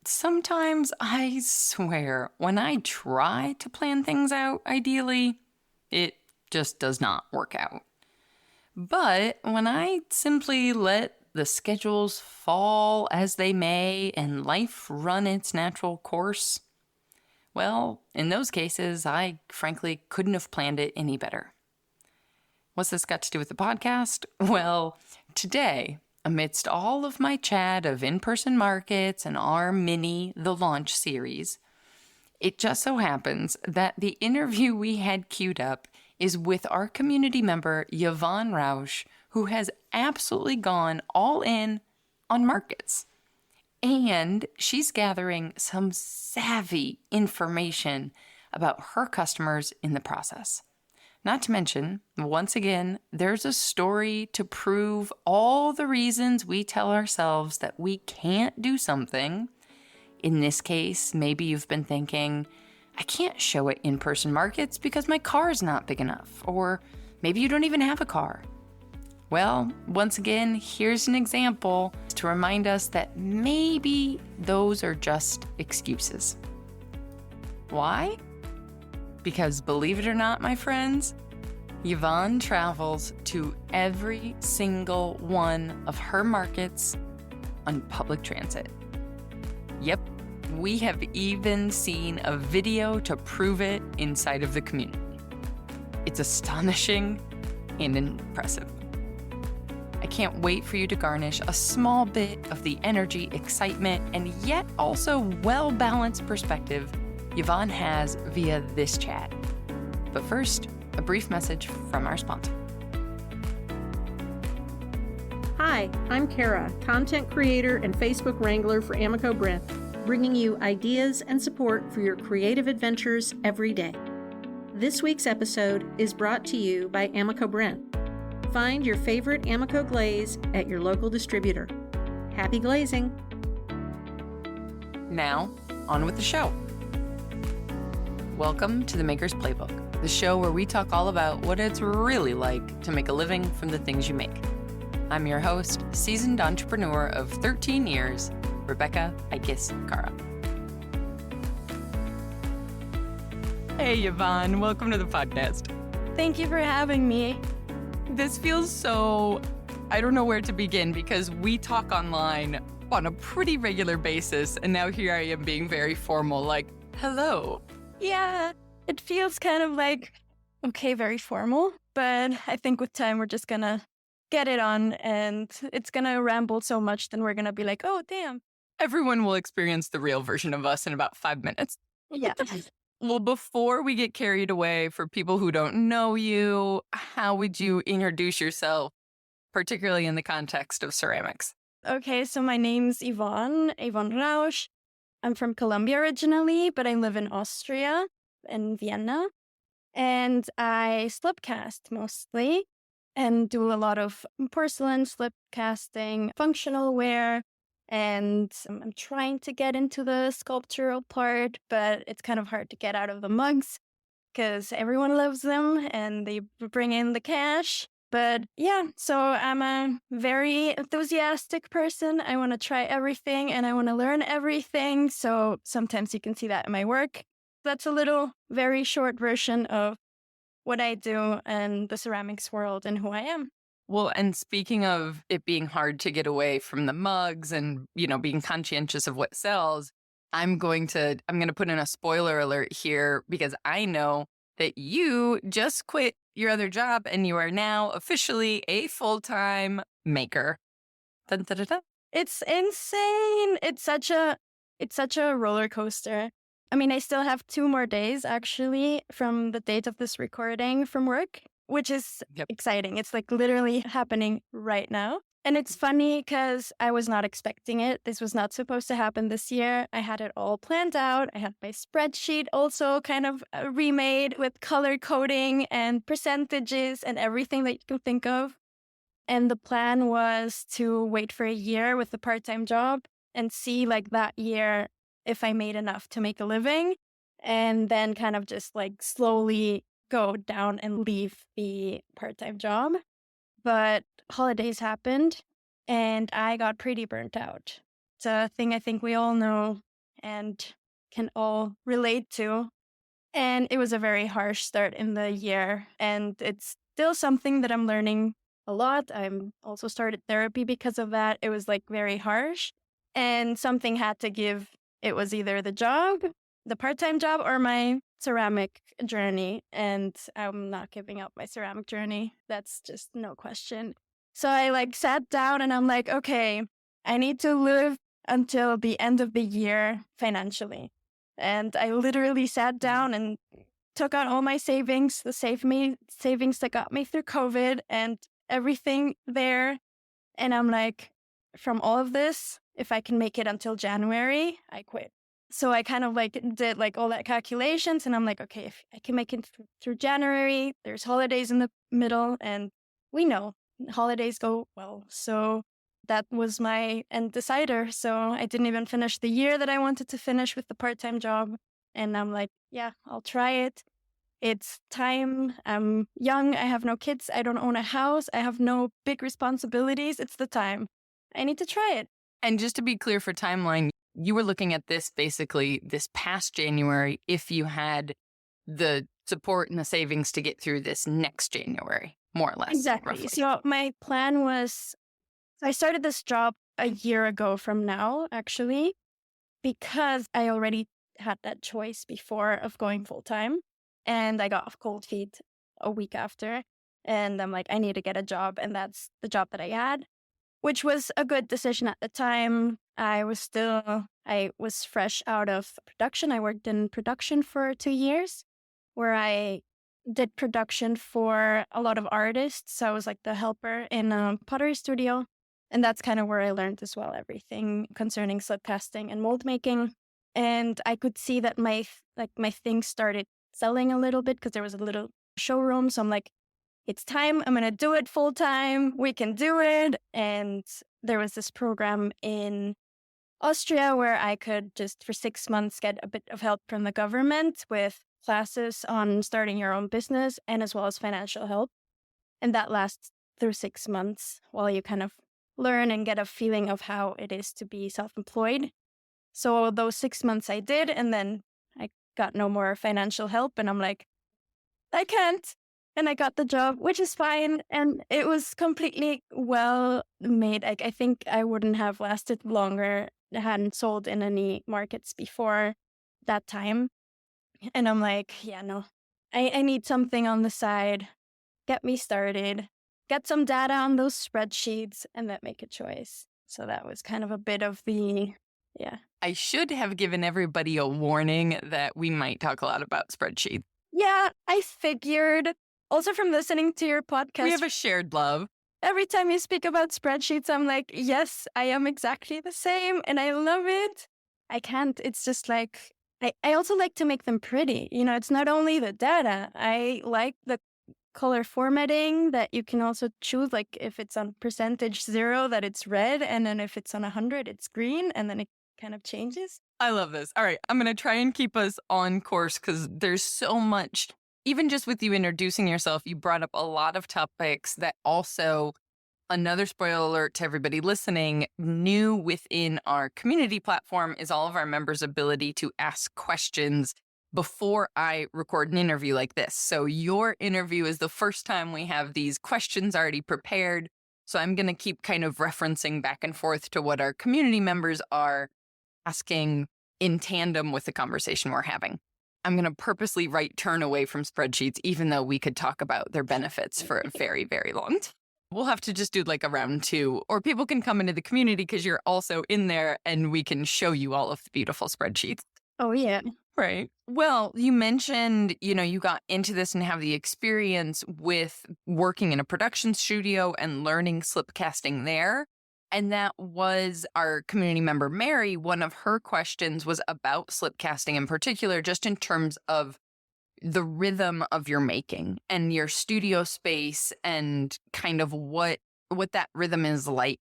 Sometimes I swear when I try to plan things out ideally, it just does not work out. But when I simply let the schedules fall as they may and life run its natural course, well, in those cases, I frankly couldn't have planned it any better. What's this got to do with the podcast? Well, today, amidst all of my chat of in-person markets and our mini The Launch series, it just so happens that the interview we had queued up is with our community member, Yvonne Rausch, who has absolutely gone all in on markets. And she's gathering some savvy information about her customers in the process. Not to mention, once again, there's a story to prove all the reasons we tell ourselves that we can't do something. In this case, maybe you've been thinking, I can't show at in-person markets because my car's not big enough. Or maybe you don't even have a car. Well, once again, here's an example to remind us that maybe those are just excuses. Why? Because believe it or not, my friends, Yvonne travels to every single one of her markets on public transit. Yep, we have even seen a video to prove it inside of the community. It's astonishing and impressive. I can't wait for you to garnish a small bit of the energy, excitement, and yet also well-balanced perspective Yvonne has via this chat. But first, a brief message from our sponsor. Hi, I'm Kara, content creator and Facebook wrangler for Amico Brent, bringing you ideas and support for your creative adventures every day. This week's episode is brought to you by Amico Brent. Find your favorite Amico glaze at your local distributor. Happy glazing! Now, on with the show. Welcome to the Maker's Playbook, the show where we talk all about what it's really like to make a living from the things you make. I'm your host, seasoned entrepreneur of 13 years, Rebecca Ikis Kara. Hey, Yvonne, welcome to the podcast. Thank you for having me. This feels so, I don't know where to begin because we talk online on a pretty regular basis, and now here I am being very formal, like, hello. Yeah, it feels kind of like, okay, very formal, but I think with time we're just gonna get it on, and it's gonna ramble so much, then we're gonna be like, oh, damn. Everyone will experience the real version of us in about 5 minutes. Yeah. Well, before we get carried away, for people who don't know you, how would you introduce yourself, particularly in the context of ceramics? Okay, so my name's Yvonne Rausch. I'm from Colombia originally, but I live in Austria, in Vienna. And I slip cast mostly and do a lot of porcelain slip casting, functional wear. And I'm trying to get into the sculptural part, but it's kind of hard to get out of the mugs because everyone loves them and they bring in the cash. But yeah, so I'm a very enthusiastic person. I want to try everything and I want to learn everything. So sometimes you can see that in my work. That's a little very short version of what I do in the ceramics world and who I am. Well, and speaking of it being hard to get away from the mugs and, being conscientious of what sells, I'm going to put in a spoiler alert here because I know that you just quit your other job and you are now officially a full-time maker. Dun, dun, dun, dun. It's insane. It's such a roller coaster. I mean, I still have 2 more days actually from the date of this recording from work, which is exciting. It's like literally happening right now. And it's funny because I was not expecting it. This was not supposed to happen this year. I had it all planned out. I had my spreadsheet also kind of remade with color coding and percentages and everything that you can think of. And the plan was to wait for a year with a part-time job and see like that year if I made enough to make a living, and then kind of just like slowly go down and leave the part-time job. But holidays happened and I got pretty burnt out. It's a thing I think we all know and can all relate to. And it was a very harsh start in the year. And it's still something that I'm learning a lot. I'm also started therapy because of that. It was like very harsh. And something had to give. It was either the job, the part-time job, or my ceramic journey. And I'm not giving up my ceramic journey. That's just no question. So I like sat down and I'm like, okay, I need to live until the end of the year financially. And I literally sat down and took out all my savings, savings that got me through COVID and everything there. And I'm like, from all of this, if I can make it until January, I quit. So I kind of like did like all that calculations and I'm like, okay, if I can make it through January, there's holidays in the middle and we know holidays go well. So that was my end decider. So I didn't even finish the year that I wanted to finish with the part-time job. And I'm like, yeah, I'll try it. It's time. I'm young. I have no kids. I don't own a house. I have no big responsibilities. It's the time. I need to try it. And just to be clear for timeline, you were looking at this basically this past January if you had the support and the savings to get through this next January, more or less. Exactly. Roughly. So my plan was, I started this job a year ago from now, actually, because I already had that choice before of going full time. And I got off cold feet a week after. And I'm like, I need to get a job. And that's the job that I had, which was a good decision at the time. I was fresh out of production. I worked in production for 2 years where I did production for a lot of artists. So I was like the helper in a pottery studio. And that's kind of where I learned as well everything concerning slip casting and mold making. And I could see that my things started selling a little bit because there was a little showroom. So I'm like, it's time. I'm going to do it full time. We can do it. And there was this program in Austria where I could just for 6 months get a bit of help from the government with classes on starting your own business and as well as financial help. And that lasts through 6 months while you kind of learn and get a feeling of how it is to be self-employed. So those 6 months I did, and then I got no more financial help. And I'm like, I can't. And I got the job, which is fine. And it was completely well made. I think I wouldn't have lasted longer. I hadn't sold in any markets before that time. And I'm like, yeah, no, I need something on the side. Get me started. Get some data on those spreadsheets and then make a choice. So that was kind of a bit of the, yeah. I should have given everybody a warning that we might talk a lot about spreadsheets. Yeah, I figured. Also from listening to your podcast. We have a shared love. Every time you speak about spreadsheets, I'm like, yes, I am exactly the same and I love it. I can't. It's just like, I also like to make them pretty. You know, it's not only the data. I like the color formatting that you can also choose, like if it's on percentage 0, that it's red. And then if it's on 100, it's green. And then it kind of changes. I love this. All right. I'm going to try and keep us on course because there's so much. Even just with you introducing yourself, you brought up a lot of topics that also, another spoiler alert to everybody listening, new within our community platform is all of our members' ability to ask questions before I record an interview like this. So your interview is the first time we have these questions already prepared. So I'm going to keep kind of referencing back and forth to what our community members are asking in tandem with the conversation we're having. I'm going to purposely turn away from spreadsheets, even though we could talk about their benefits for a very, very long time. We'll have to just do like a round 2, or people can come into the community because you're also in there and we can show you all of the beautiful spreadsheets. Oh, yeah. Right. Well, you mentioned, you got into this and have the experience with working in a production studio and learning slip casting there. And that was our community member, Mary. One of her questions was about slip casting in particular, just in terms of the rhythm of your making and your studio space and kind of what that rhythm is like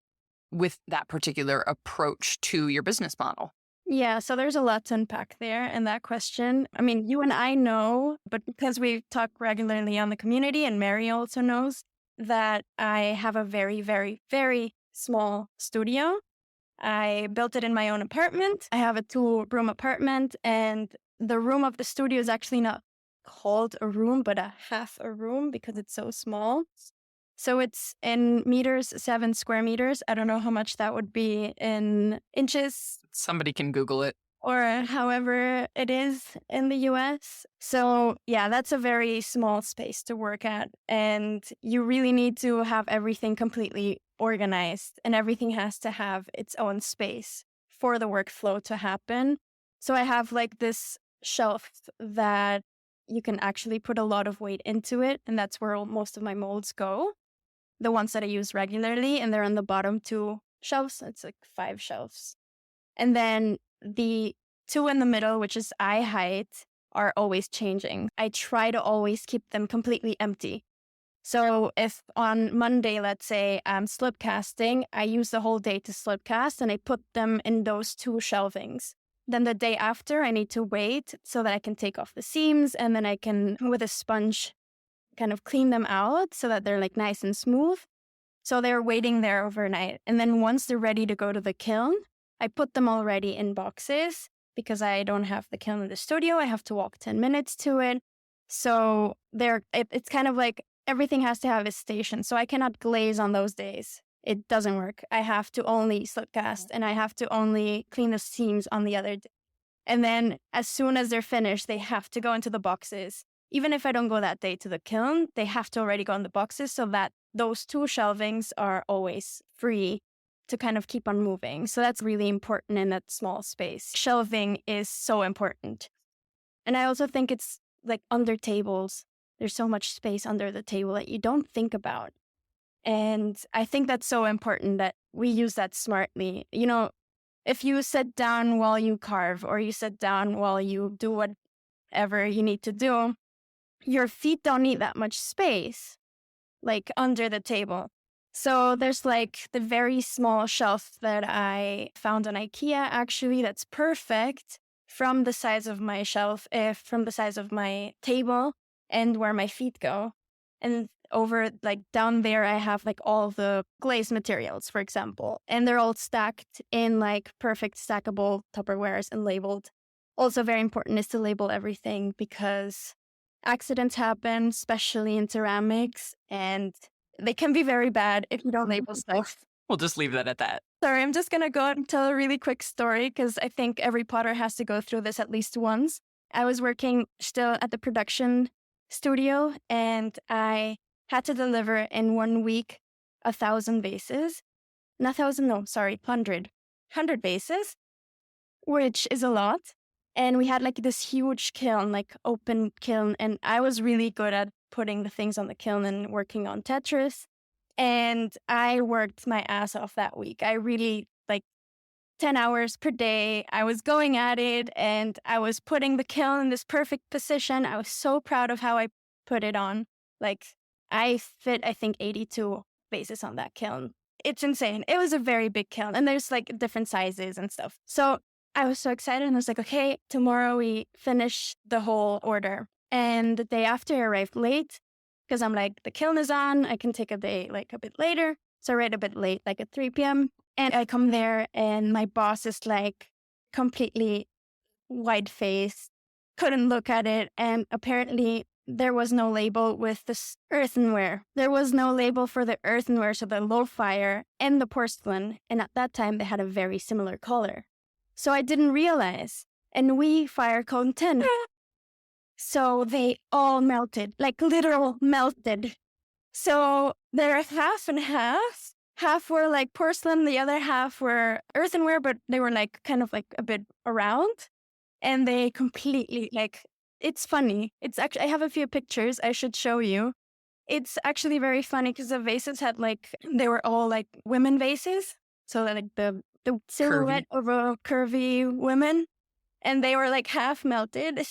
with that particular approach to your business model. Yeah, so there's a lot to unpack there in that question. I mean, you and I know, but because we talk regularly on the community, and Mary also knows, that I have a very, very, very small studio. I built it in my own apartment. I have a 2-room apartment, and the room of the studio is actually not called a room, but a half a room because it's so small. So it's in meters, 7 square meters. I don't know how much that would be in inches Somebody can Google it. or however it is in the US. So yeah, that's a very small space to work at. And you really need to have everything completely organized, and everything has to have its own space for the workflow to happen. So I have like this shelf that you can actually put a lot of weight into it, and that's where most of my molds go. The ones that I use regularly, and they're on the bottom 2 shelves. It's like 5 shelves. And then the 2 in the middle, which is eye height, are always changing. I try to always keep them completely empty. So if on Monday, let's say I'm slip casting, I use the whole day to slip cast and I put them in those 2 shelvings. Then the day after, I need to wait so that I can take off the seams, and then I can, with a sponge, kind of clean them out so that they're like nice and smooth. So they're waiting there overnight. And then once they're ready to go to the kiln, I put them already in boxes because I don't have the kiln in the studio. I have to walk 10 minutes to it. So it's kind of like everything has to have its station. So I cannot glaze on those days. It doesn't work. I have to only slip cast, and I have to only clean the seams on the other day. And then as soon as they're finished, they have to go into the boxes. Even if I don't go that day to the kiln, they have to already go in the boxes so that those 2 shelvings are always free to kind of keep on moving. So that's really important in that small space. Shelving is so important. And I also think it's like under tables. There's so much space under the table that you don't think about. And I think that's so important that we use that smartly. You know, if you sit down while you carve, or you sit down while you do whatever you need to do, your feet don't need that much space, like under the table. So there's like the very small shelf that I found on IKEA, actually, that's perfect from the size of my shelf, from the size of my table and where my feet go. And over, like down there, I have like all the glaze materials, for example, and they're all stacked in like perfect stackable Tupperwares and labeled. Also very important is to label everything because accidents happen, especially in ceramics, and they can be very bad if you don't label stuff. We'll just leave that at that. Sorry, I'm just going to go and tell a really quick story because I think every potter has to go through this at least once. I was working still at the production studio, and I had to deliver in 1 week 1,000 vases. Not 1,000, no, sorry, 100. 100 vases, which is a lot. And we had like this huge kiln, like open kiln. And I was really good at putting the things on the kiln and working on Tetris. And I worked my ass off that week. I really, like 10 hours per day, I was going at it, and I was putting the kiln in this perfect position. I was so proud of how I put it on. Like I fit, I think, 82 vases on that kiln. It's insane. It was a very big kiln, and there's like different sizes and stuff. So I was so excited, and I was like, okay, tomorrow we finish the whole order. And the day after, I arrived late because I'm like, the kiln is on. I can take a day like a bit later. So I arrived a bit late, like at 3 p.m. And I come there, and my boss is like completely white-faced, couldn't look at it. And apparently there was no label with this earthenware. There was no label for the earthenware, so the low fire and the porcelain. And at that time, they had a very similar color. So I didn't realize. And we fire code 10. So they all melted, like literal melted. So they're half and half. Half were like porcelain, the other half were earthenware, but they were like kind of like a bit around. And they completely like, it's funny. It's actually, I have a few pictures I should show you. It's actually very funny because the vases had like, they were all like women vases. So like the silhouette of a curvy woman. And they were like half melted.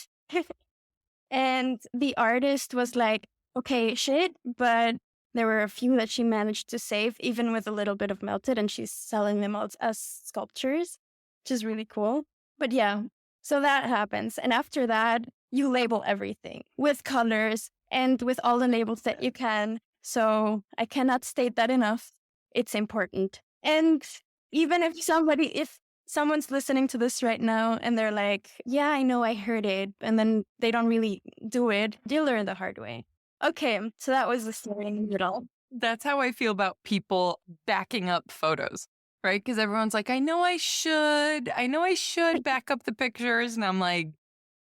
And the artist was like, okay, shit, but there were a few that she managed to save, even with a little bit of melted, and she's selling them out as sculptures, which is really cool. But yeah, so that happens. And after that, you label everything with colors and with all the labels that you can. So I cannot state that enough. It's important. And Even if someone's listening to this right now and they're like, yeah, I know, I heard it, and then they don't really do it, they learn the hard way. Okay, so that was the story in the middle. That's how I feel about people backing up photos, right? Because everyone's like, I know I should back up the pictures. And I'm like,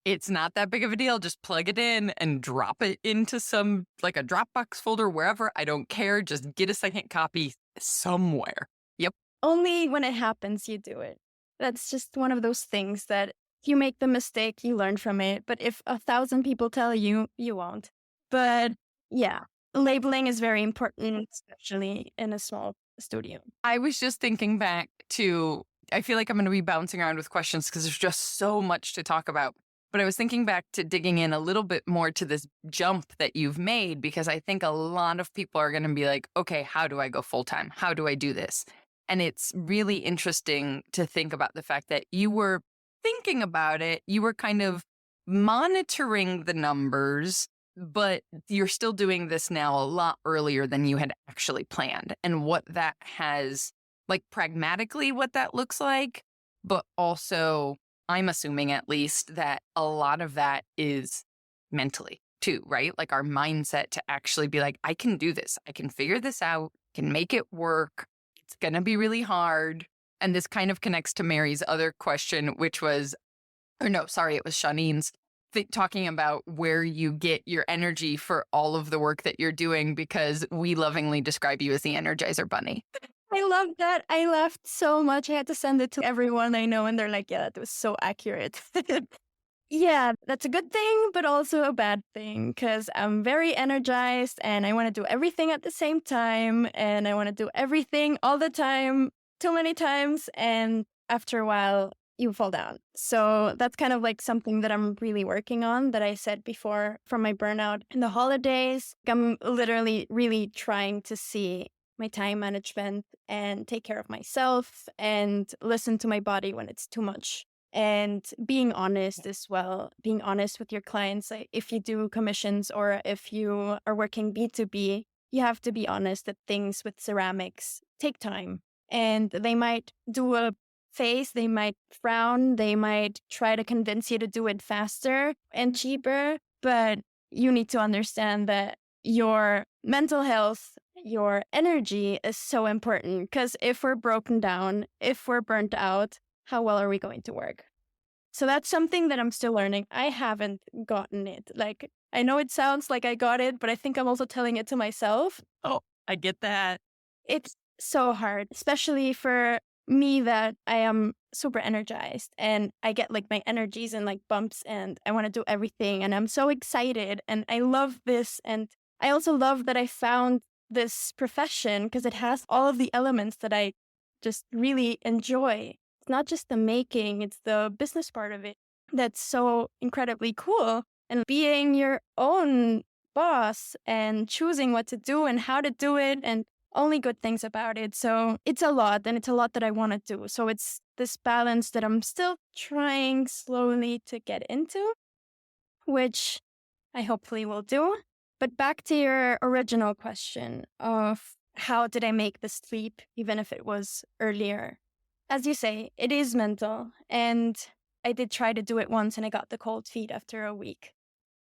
it's not that big of a deal. Just plug it in and drop it into some, like a Dropbox folder, wherever. I don't care. Just get a second copy somewhere. Yep. Only when it happens, you do it. That's just one of those things that if you make the mistake, you learn from it. But if 1,000 people tell you, you won't. But yeah, labeling is very important, especially in a small studio. I was just thinking back to, I feel like I'm going to be bouncing around with questions because there's just so much to talk about. But I was thinking back to digging in a little bit more to this jump that you've made, because I think a lot of people are going to be like, okay, how do I go full time? How do I do this? And it's really interesting to think about the fact that you were thinking about it. You were kind of monitoring the numbers, but you're still doing this now a lot earlier than you had actually planned. And what that has, like pragmatically, what that looks like, but also I'm assuming at least that a lot of that is mentally too, right? Like our mindset to actually be like, I can do this. I can figure this out, can make it work. It's going to be really hard. And this kind of connects to Mary's other question, which was, or no, sorry, it was Shanine's, talking about where you get your energy for all of the work that you're doing, because we lovingly describe you as the Energizer Bunny. I love that. I laughed so much. I had to send it to everyone I know, and they're like, yeah, that was so accurate. Yeah, that's a good thing, but also a bad thing, because I'm very energized and I want to do everything at the same time, and I want to do everything all the time, too many times, and after a while, you fall down. So that's kind of like something that I'm really working on, that I said before from my burnout in the holidays. I'm literally really trying to see my time management and take care of myself and listen to my body when it's too much. And being honest as well, being honest with your clients. Like if you do commissions or if you are working B2B, you have to be honest that things with ceramics take time. And they might do a face, they might frown, they might try to convince you to do it faster and cheaper. But you need to understand that your mental health, your energy is so important, because if we're broken down, if we're burnt out, how well are we going to work? So that's something that I'm still learning. I haven't gotten it. Like, I know it sounds like I got it, but I think I'm also telling it to myself. Oh, I get that. It's so hard, especially for me that I am super energized and I get like my energies and like bumps and I want to do everything and I'm so excited and I love this. And I also love that I found this profession because it has all of the elements that I just really enjoy. It's not just the making, it's the business part of it that's so incredibly cool. And being your own boss and choosing what to do and how to do it and only good things about it. So it's a lot, and it's a lot that I want to do. So it's this balance that I'm still trying slowly to get into, which I hopefully will do. But back to your original question of how did I make this leap, even if it was earlier? As you say, it is mental. And I did try to do it once and I got the cold feet after a week.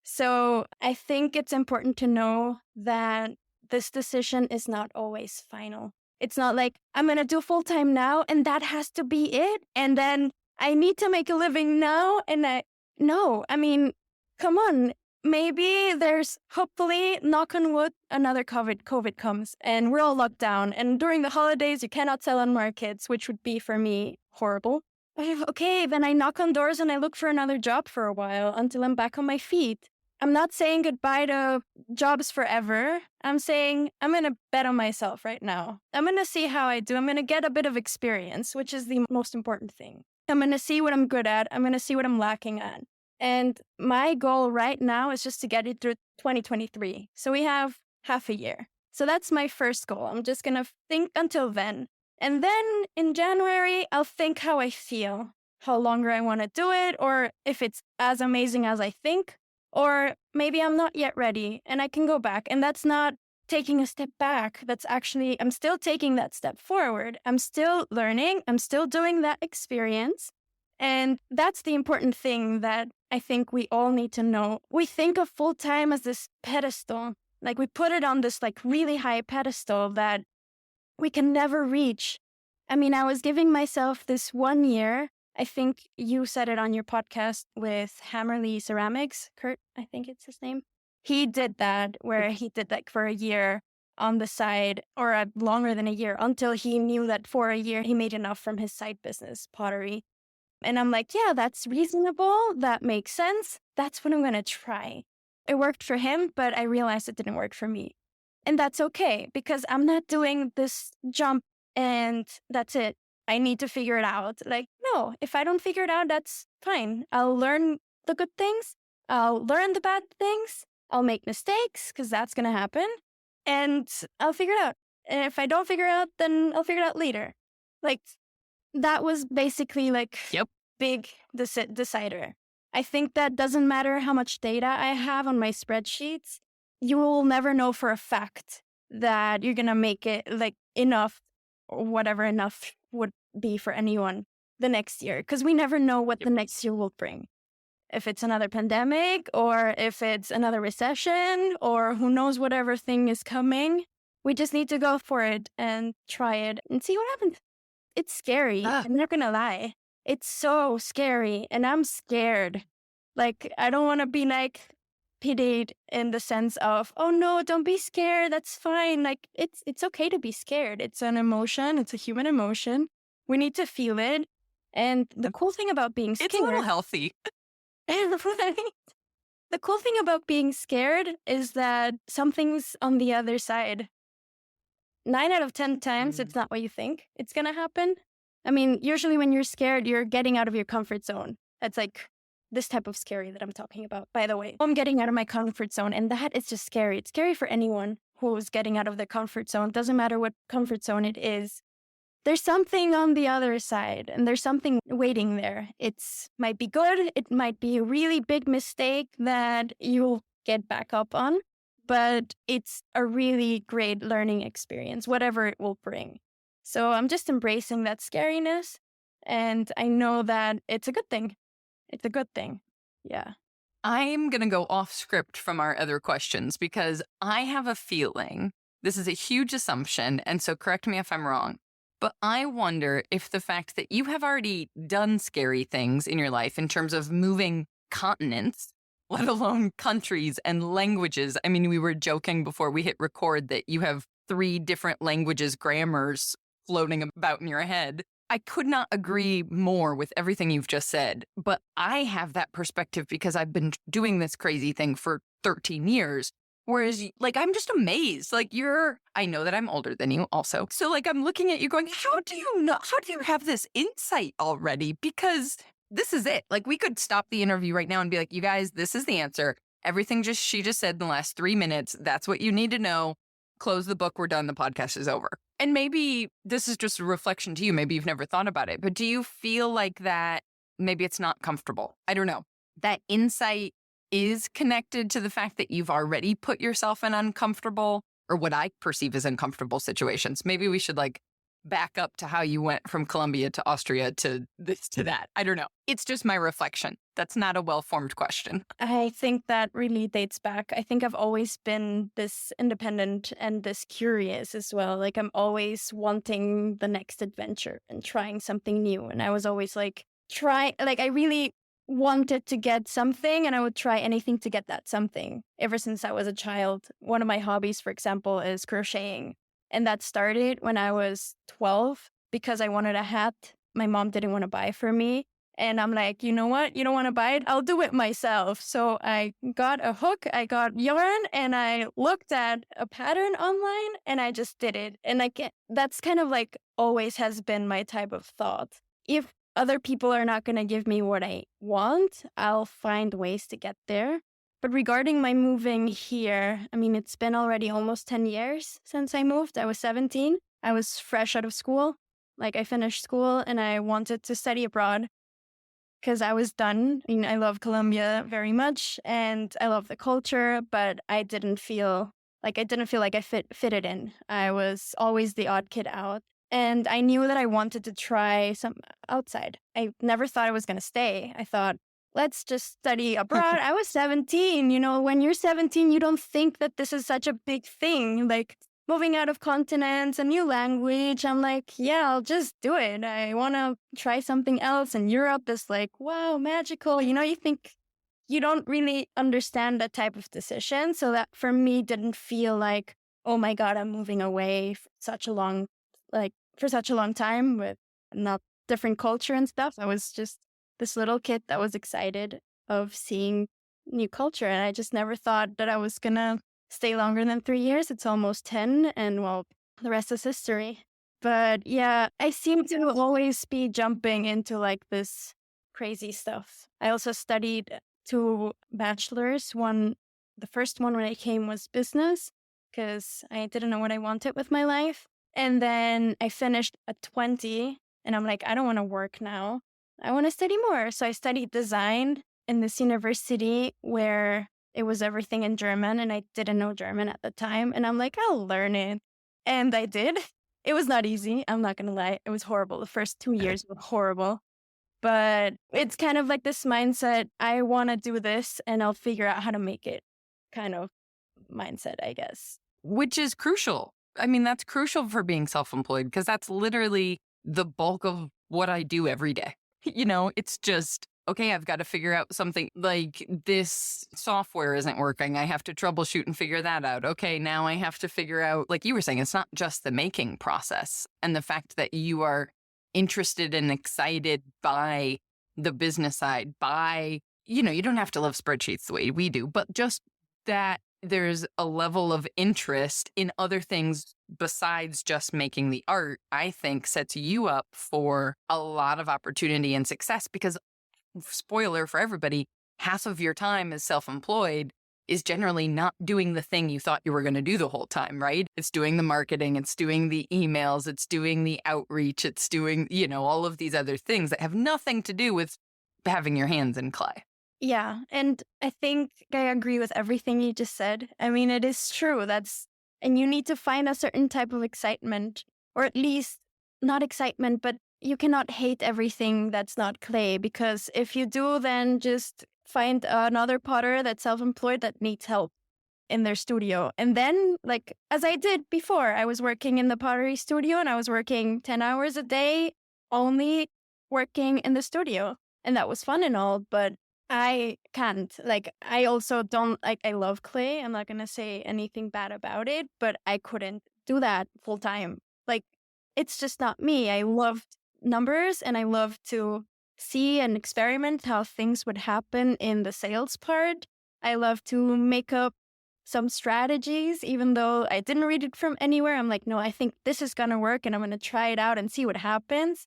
So I think it's important to know that this decision is not always final. It's not like I'm going to do full time now and that has to be it. And then I need to make a living now. And no, I mean, come on. Maybe there's hopefully, knock on wood, another COVID comes and we're all locked down. And during the holidays, you cannot sell on markets, which would be for me horrible. Okay, then I knock on doors and I look for another job for a while until I'm back on my feet. I'm not saying goodbye to jobs forever. I'm saying I'm going to bet on myself right now. I'm going to see how I do. I'm going to get a bit of experience, which is the most important thing. I'm going to see what I'm good at. I'm going to see what I'm lacking at. And my goal right now is just to get it through 2023. So we have half a year. So that's my first goal. I'm just going to think until then. And then in January, I'll think how I feel, how longer I want to do it, or if it's as amazing as I think. Or maybe I'm not yet ready and I can go back. And that's not taking a step back. I'm still taking that step forward. I'm still learning. I'm still doing that experience. And that's the important thing that I think we all need to know. We think of full-time as this pedestal. Like we put it on this like really high pedestal that we can never reach. I mean, I was giving myself this 1 year. I think you said it on your podcast with Hammerly Ceramics. Kurt, I think it's his name. He did that where he did like for a year on the side or longer than a year until he knew that for a year he made enough from his side business, pottery. And I'm like, yeah, that's reasonable. That makes sense. That's what I'm going to try. It worked for him, but I realized it didn't work for me. And that's okay because I'm not doing this jump and that's it. I need to figure it out. Like, no, if I don't figure it out, that's fine. I'll learn the good things. I'll learn the bad things. I'll make mistakes because that's going to happen. And I'll figure it out. And if I don't figure it out, then I'll figure it out later. Like, that was basically like big decider. I think that doesn't matter how much data I have on my spreadsheets. You will never know for a fact that you're going to make it like enough or whatever enough would be for anyone the next year. Because we never know what the next year will bring. If it's another pandemic or if it's another recession or who knows whatever thing is coming. We just need to go for it and try it and see what happens. It's scary. I'm not going to lie. It's so scary and I'm scared. Like, I don't want to be like pitied in the sense of, oh no, don't be scared. That's fine. Like, it's okay to be scared. It's an emotion. It's a human emotion. We need to feel it. And the cool thing about being scared... It's a little healthy. The cool thing about being scared is that something's on the other side. 9 out of 10 times, it's not what you think it's going to happen. I mean, usually when you're scared, you're getting out of your comfort zone. That's like this type of scary that I'm talking about, by the way. I'm getting out of my comfort zone, and that is just scary. It's scary for anyone who's getting out of their comfort zone. Doesn't matter what comfort zone it is. There's something on the other side, and there's something waiting there. It might be good. It might be a really big mistake that you'll get back up on, but it's a really great learning experience, whatever it will bring. So I'm just embracing that scariness, and I know that it's a good thing. It's a good thing. Yeah. I'm going to go off script from our other questions because I have a feeling, this is a huge assumption, and so correct me if I'm wrong, but I wonder if the fact that you have already done scary things in your life in terms of moving continents, let alone countries and languages. I mean, we were joking before we hit record that you have 3 different languages, grammars floating about in your head. I could not agree more with everything you've just said, but I have that perspective because I've been doing this crazy thing for 13 years. Whereas, like, I'm just amazed. Like, I know that I'm older than you also. So, like, I'm looking at you going, how do you have this insight already? Because this is it. Like, we could stop the interview right now and be like, you guys, this is the answer. Everything she just said in the last 3 minutes, that's what you need to know. Close the book. We're done. The podcast is over. And maybe this is just a reflection to you. Maybe you've never thought about it, but do you feel like that maybe it's not comfortable? I don't know. That insight is connected to the fact that you've already put yourself in uncomfortable or what I perceive as uncomfortable situations. Maybe we should like back up to how you went from Colombia to Austria to this to that. I don't know. It's just my reflection. That's not a well-formed question. I think that really dates back. I think I've always been this independent and this curious as well. Like I'm always wanting the next adventure and trying something new. And I was always like, I really wanted to get something and I would try anything to get that something. Ever since I was a child, one of my hobbies, for example, is crocheting. And that started when I was 12 because I wanted a hat my mom didn't want to buy for me. And I'm like, you know what? You don't want to buy it? I'll do it myself. So I got a hook, I got yarn, and I looked at a pattern online and I just did it. And that's kind of like always has been my type of thought. If other people are not going to give me what I want, I'll find ways to get there. But regarding my moving here, I mean, it's been already almost 10 years since I moved. I was 17. I was fresh out of school. Like I finished school and I wanted to study abroad because I was done. I mean, I love Colombia very much and I love the culture, but I didn't feel Like, I didn't feel like I fitted in. I was always the odd kid out. And I knew that I wanted to try some outside. I never thought I was going to stay. I thought, let's just study abroad. I was 17. When you're 17, you don't think that this is such a big thing. Like, moving out of continents, a new language. I'm like, yeah, I'll just do it. I want to try something else. And Europe is like, wow, magical. You think you don't really understand that type of decision. So that for me didn't feel like, oh my God, I'm moving away for such a long time with not different culture and stuff. I was just this little kid that was excited of seeing new culture. And I just never thought that I was going to stay longer than 3 years. It's almost 10. And well, the rest is history. But yeah, I seem to always be jumping into like this crazy stuff. I also studied 2 bachelors. The first one when I came was business because I didn't know what I wanted with my life. And then I finished at 20 and I'm like, I don't want to work now. I want to study more. So I studied design in this university where it was everything in German and I didn't know German at the time. And I'm like, I'll learn it. And I did. It was not easy. I'm not going to lie. It was horrible. The first 2 years were horrible. But it's kind of like this mindset, I want to do this and I'll figure out how to make it kind of mindset, I guess. Which is crucial. I mean, that's crucial for being self-employed because that's literally the bulk of what I do every day. It's just, okay, I've got to figure out something like this software isn't working. I have to troubleshoot and figure that out. Okay, now I have to figure out, like you were saying, it's not just the making process and the fact that you are interested and excited by the business side, you don't have to love spreadsheets the way we do, but just that there's a level of interest in other things besides just making the art, I think sets you up for a lot of opportunity and success because, spoiler for everybody, half of your time as self-employed is generally not doing the thing you thought you were going to do the whole time, right? It's doing the marketing, it's doing the emails, it's doing the outreach, it's doing, all of these other things that have nothing to do with having your hands in clay. Yeah, and I think I agree with everything you just said. I mean, it is true. And you need to find a certain type of excitement, or at least not excitement, but you cannot hate everything that's not clay, because if you do, then just find another potter that's self-employed that needs help in their studio. And then, like, as I did before, I was working in the pottery studio and I was working 10 hours a day, only working in the studio. And that was fun and all, but I can't. Like, I also don't, like, I love clay. I'm not going to say anything bad about it, but I couldn't do that full time. Like, it's just not me. I loved numbers and I love to see and experiment how things would happen in the sales part. I love to make up some strategies, even though I didn't read it from anywhere. I'm like, no, I think this is going to work and I'm going to try it out and see what happens.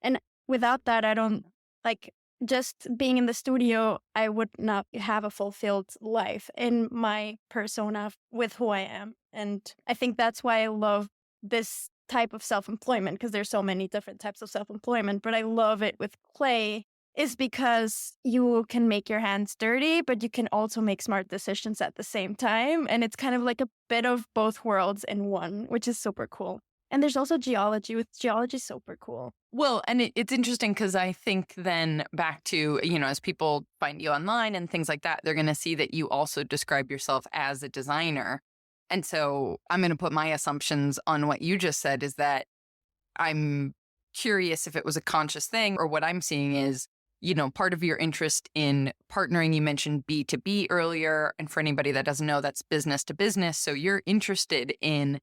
And without that, I don't, like, just being in the studio, I would not have a fulfilled life in my persona with who I am. And I think that's why I love this type of self-employment, because there's so many different types of self-employment, but I love it with clay is because you can make your hands dirty, but you can also make smart decisions at the same time. And it's kind of like a bit of both worlds in one, which is super cool. And there's also geology. With geology, super cool. Well, and it's interesting because I think then back to, as people find you online and things like that, they're going to see that you also describe yourself as a designer. And so I'm going to put my assumptions on what you just said is that I'm curious if it was a conscious thing or what I'm seeing is, part of your interest in partnering. You mentioned B2B earlier. And for anybody that doesn't know, that's business to business. So you're interested in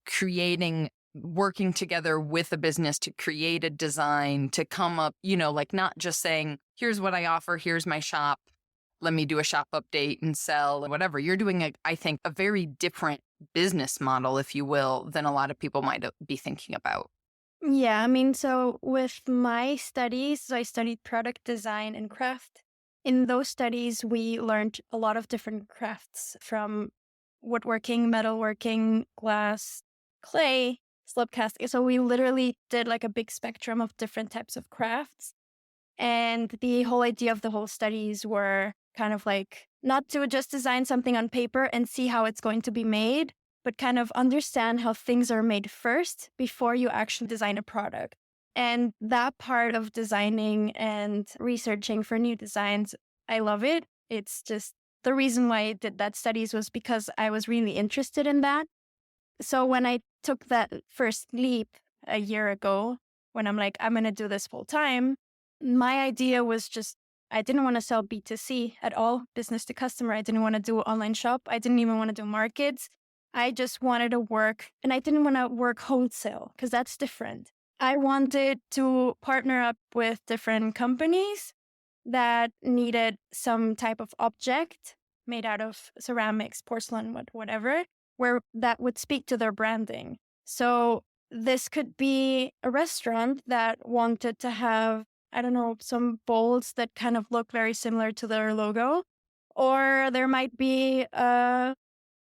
creating, working together with a business to create a design, to come up, like not just saying, here's what I offer, here's my shop, let me do a shop update and sell, whatever. You're doing, I think, a very different business model, if you will, than a lot of people might be thinking about. Yeah, I mean, so with my studies, so I studied product design and craft. In those studies, we learned a lot of different crafts from woodworking, metalworking, glass, clay, slip casting. So we literally did like a big spectrum of different types of crafts. And the whole idea of the whole studies were kind of like not to just design something on paper and see how it's going to be made, but kind of understand how things are made first before you actually design a product. And that part of designing and researching for new designs, I love it. It's just the reason why I did that studies was because I was really interested in that. So when I took that first leap a year ago, when I'm like, I'm going to do this full time, my idea was just, I didn't want to sell B2C at all, business to customer. I didn't want to do online shop. I didn't even want to do markets. I just wanted to work, and I didn't want to work wholesale because that's different. I wanted to partner up with different companies that needed some type of object made out of ceramics, porcelain, whatever, where that would speak to their branding. So this could be a restaurant that wanted to have, I don't know, some bowls that kind of look very similar to their logo. Or there might be a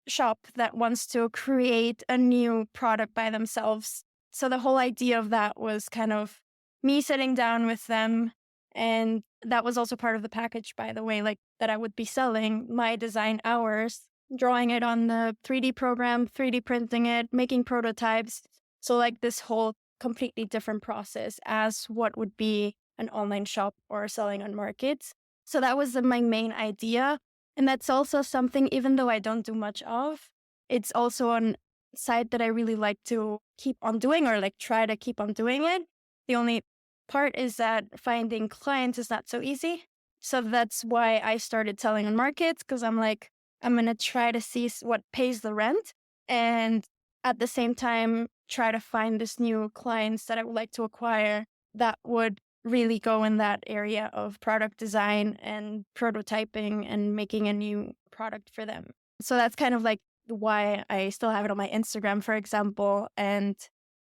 shop that wants to create a new product by themselves. So the whole idea of that was kind of me sitting down with them. And that was also part of the package, by the way, like that I would be selling my design hours, drawing it on the 3D program, 3D printing it, making prototypes. So like this whole completely different process as what would be an online shop or selling on markets. So that was my main idea. And that's also something, even though I don't do much of, it's also a side that I really like to keep on doing, or like try to keep on doing it. The only part is that finding clients is not so easy. So that's why I started selling on markets, because I'm like, I'm going to try to see what pays the rent. And at the same time, try to find this new clients that I would like to acquire that would really go in that area of product design and prototyping and making a new product for them. So that's kind of like why I still have it on my Instagram, for example. And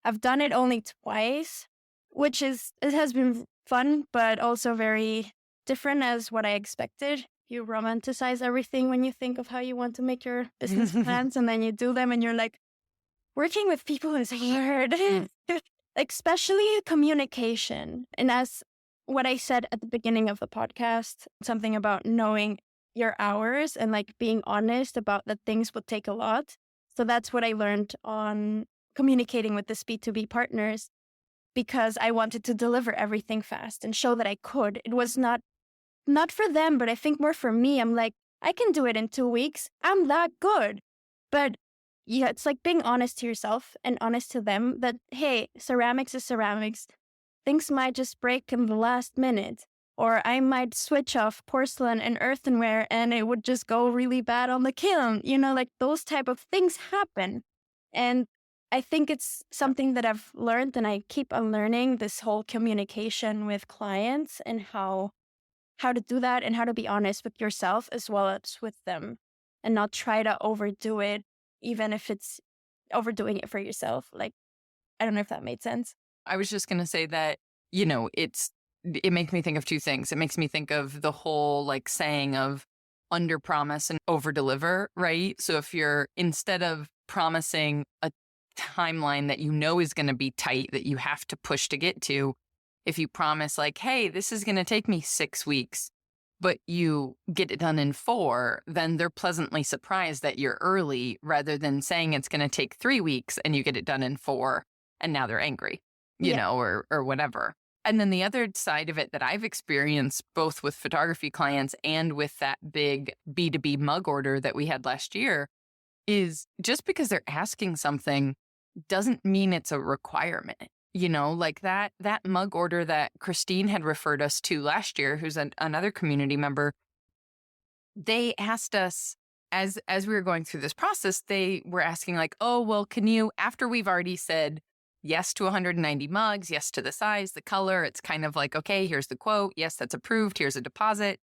I've done it only twice, which it has been fun, but also very different as what I expected. You romanticize everything when you think of how you want to make your business plans, and then you do them and you're like, working with people is hard. Especially communication. And as what I said at the beginning of the podcast, something about knowing your hours and like being honest about that things would take a lot. So that's what I learned on communicating with this B2B partners, because I wanted to deliver everything fast and show that I could. It was not for them, but I think more for me. I'm like, I can do it in 2 weeks. I'm that good. But yeah, it's like being honest to yourself and honest to them that, hey, ceramics is ceramics. Things might just break in the last minute. Or I might switch off porcelain and earthenware and it would just go really bad on the kiln. You know, like those type of things happen. And I think it's something that I've learned, and I keep on learning, this whole communication with clients and how to do that and how to be honest with yourself as well as with them and not try to overdo it, even if it's overdoing it for yourself. Like, I don't know if that made sense. I was just going to say that, it makes me think of two things. It makes me think of the whole like saying of under promise and over deliver, right? So if you're, instead of promising a timeline that you know is going to be tight, that you have to push to get to, if you promise like, hey, this is going to take me 6 weeks, but you get it done in 4, then they're pleasantly surprised that you're early, rather than saying it's going to take 3 weeks and you get it done in 4 and now they're angry, or whatever. And then the other side of it that I've experienced both with photography clients and with that big B2B mug order that we had last year is just because they're asking something doesn't mean it's a requirement. Like that mug order that Christine had referred us to last year, who's another community member, they asked us as we were going through this process, they were asking like, oh, well, can you, after we've already said yes to 190 mugs, yes to the size, the color, it's kind of like, okay, here's the quote. Yes, that's approved. Here's a deposit.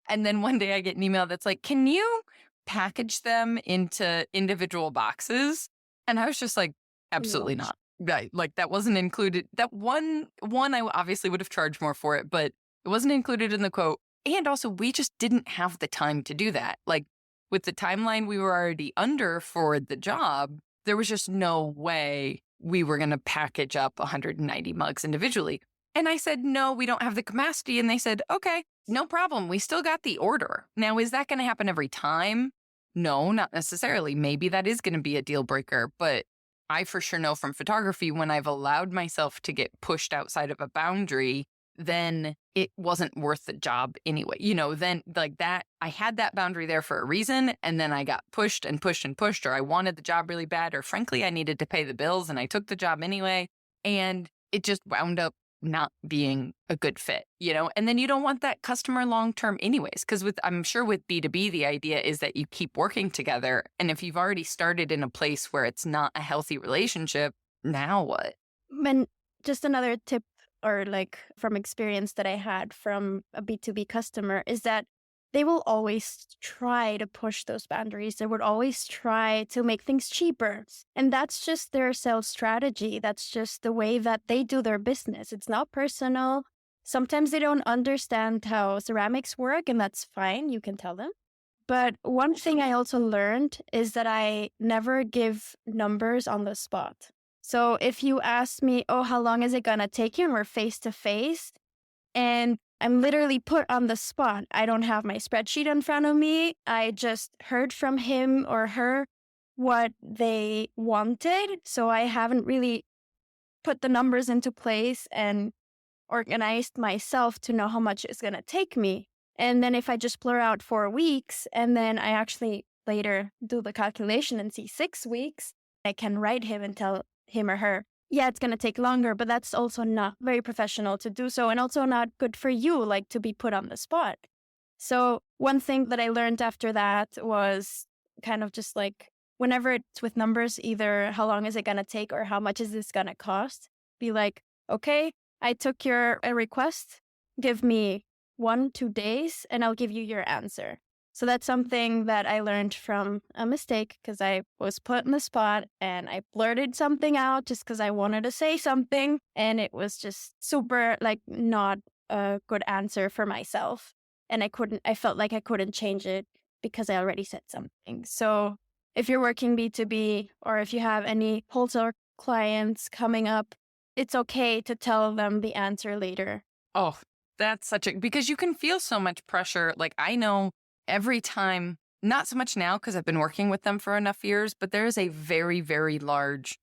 And then one day I get an email that's like, can you package them into individual boxes? And I was just like, absolutely not. Right. Like that wasn't included. That one I obviously would have charged more for it, but it wasn't included in the quote. And also we just didn't have the time to do that. Like with the timeline we were already under for the job, there was just no way we were going to package up 190 mugs individually. And I said, no, we don't have the capacity. And they said, okay, no problem. We still got the order. Now, is that going to happen every time? No, not necessarily. Maybe that is going to be a deal breaker, but I for sure know from photography when I've allowed myself to get pushed outside of a boundary, then it wasn't worth the job anyway. Then like that, I had that boundary there for a reason. And then I got pushed and pushed and pushed, or I wanted the job really bad, or frankly, I needed to pay the bills and I took the job anyway. And it just wound up not being a good fit, and then you don't want that customer long term anyways, because I'm sure with B2B, the idea is that you keep working together. And if you've already started in a place where it's not a healthy relationship, now what? And just another tip or like from experience that I had from a B2B customer is that they will always try to push those boundaries. They would always try to make things cheaper. And that's just their sales strategy. That's just the way that they do their business. It's not personal. Sometimes they don't understand how ceramics work, and that's fine. You can tell them. But one thing I also learned is that I never give numbers on the spot. So if you ask me, oh, how long is it going to take you? And we're face to face, and I'm literally put on the spot. I don't have my spreadsheet in front of me. I just heard from him or her what they wanted. So I haven't really put the numbers into place and organized myself to know how much it's going to take me. And then if I just blur out 4 weeks and then I actually later do the calculation and see 6 weeks, I can write him and tell him or her, yeah, it's going to take longer, but that's also not very professional to do so and also not good for you, like to be put on the spot. So one thing that I learned after that was kind of just like whenever it's with numbers, either how long is it going to take or how much is this going to cost, be like, okay, I took your request, give me 1-2 days and I'll give you your answer. So that's something that I learned from a mistake because I was put in the spot and I blurted something out just because I wanted to say something. And it was just super like not a good answer for myself. And I felt like I couldn't change it because I already said something. So if you're working B2B or if you have any wholesale clients coming up, it's okay to tell them the answer later. Oh, that's because you can feel so much pressure. Like I know every time, not so much now because I've been working with them for enough years, but there is a very, very large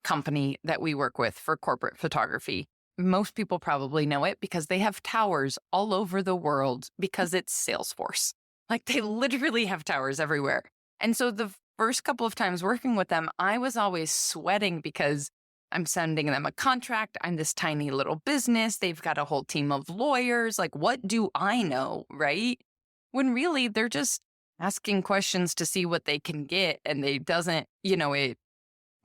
company that we work with for corporate photography. Most people probably know it because they have towers all over the world because it's Salesforce. Like they literally have towers everywhere. And so the first couple of times working with them, I was always sweating because I'm sending them a contract. I'm this tiny little business. They've got a whole team of lawyers. Like, what do I know, right? When really they're just asking questions to see what they can get. And they doesn't, it,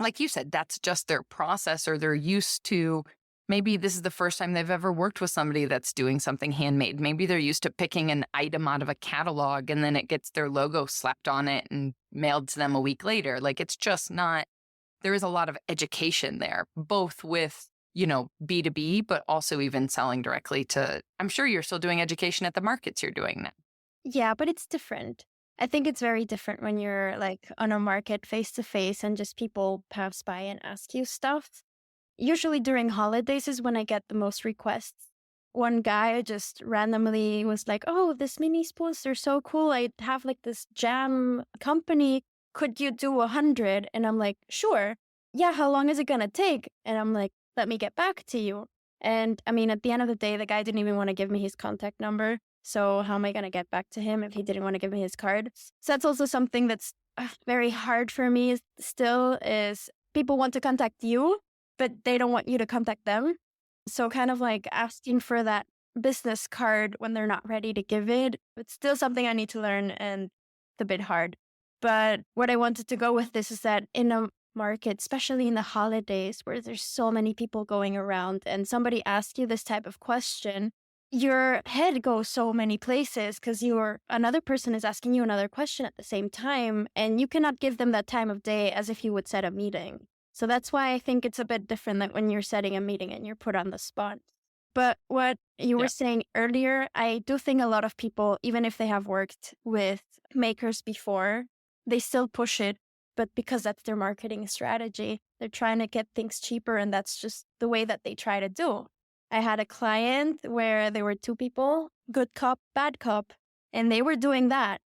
like you said, that's just their process or they're used to, maybe this is the first time they've ever worked with somebody that's doing something handmade. Maybe they're used to picking an item out of a catalog and then it gets their logo slapped on it and mailed to them a week later. Like it's just not, there is a lot of education there, both with, B2B, but also even selling directly to, I'm sure you're still doing education at the markets you're doing now. Yeah, but it's different. I think it's very different when you're like on a market face to face and just people pass by and ask you stuff. Usually during holidays is when I get the most requests. One guy just randomly was like, oh, this mini spoons, they're so cool. I have like this jam company. Could you do 100? And I'm like, sure. Yeah, how long is it going to take? And I'm like, let me get back to you. And I mean, at the end of the day, the guy didn't even want to give me his contact number. So how am I going to get back to him if he didn't want to give me his card? So that's also something that's very hard for me still is people want to contact you, but they don't want you to contact them. So kind of like asking for that business card when they're not ready to give it. It's still something I need to learn and it's a bit hard. But what I wanted to go with this is that in a market, especially in the holidays where there's so many people going around and somebody asks you this type of question, your head goes so many places because another person is asking you another question at the same time, and you cannot give them that time of day as if you would set a meeting. So that's why I think it's a bit different than when you're setting a meeting and you're put on the spot. But what you were saying earlier, I do think a lot of people, even if they have worked with makers before, they still push it. But because that's their marketing strategy, they're trying to get things cheaper, and that's just the way that they try to do. I had a client where there were two people, good cop, bad cop, and they were doing that.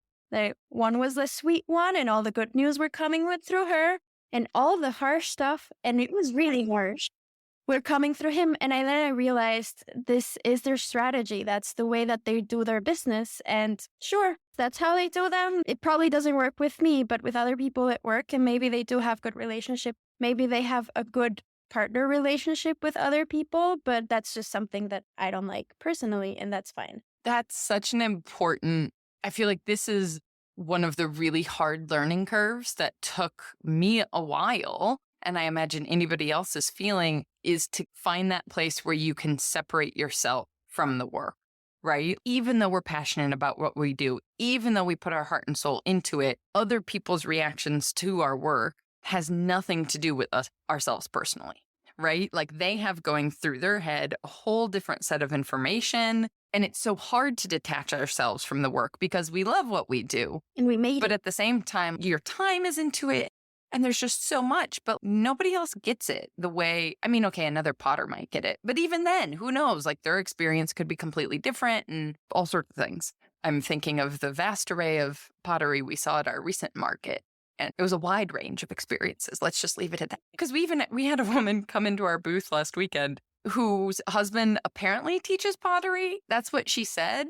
One was the sweet one, and all the good news were coming through her, and all the harsh stuff, and it was really harsh, were coming through him. And then I realized this is their strategy. That's the way that they do their business. And sure, that's how they do them. It probably doesn't work with me, but with other people at work, and maybe they do have good relationship. Maybe they have a good partner relationship with other people, but that's just something that I don't like personally, and that's fine. That's such an important, I feel like this is one of the really hard learning curves that took me a while. And I imagine anybody else is feeling is to find that place where you can separate yourself from the work, right? Even though we're passionate about what we do, even though we put our heart and soul into it, other people's reactions to our work has nothing to do with us, ourselves personally, right? Like they have going through their head a whole different set of information. And it's so hard to detach ourselves from the work because we love what we do. And we made But it. at the same time, your time is into it. And there's just so much, but nobody else gets it the way, I mean, okay, another potter might get it. But even then, who knows? Like their experience could be completely different and all sorts of things. I'm thinking of the vast array of pottery we saw at our recent market. And it was a wide range of experiences. Let's just leave it at that. Because we had a woman come into our booth last weekend whose husband apparently teaches pottery. That's what she said.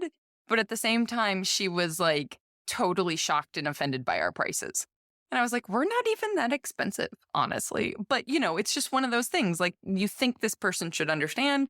But at the same time, she was like totally shocked and offended by our prices. And I was like, we're not even that expensive, honestly. But, you know, it's just one of those things. Like you think this person should understand,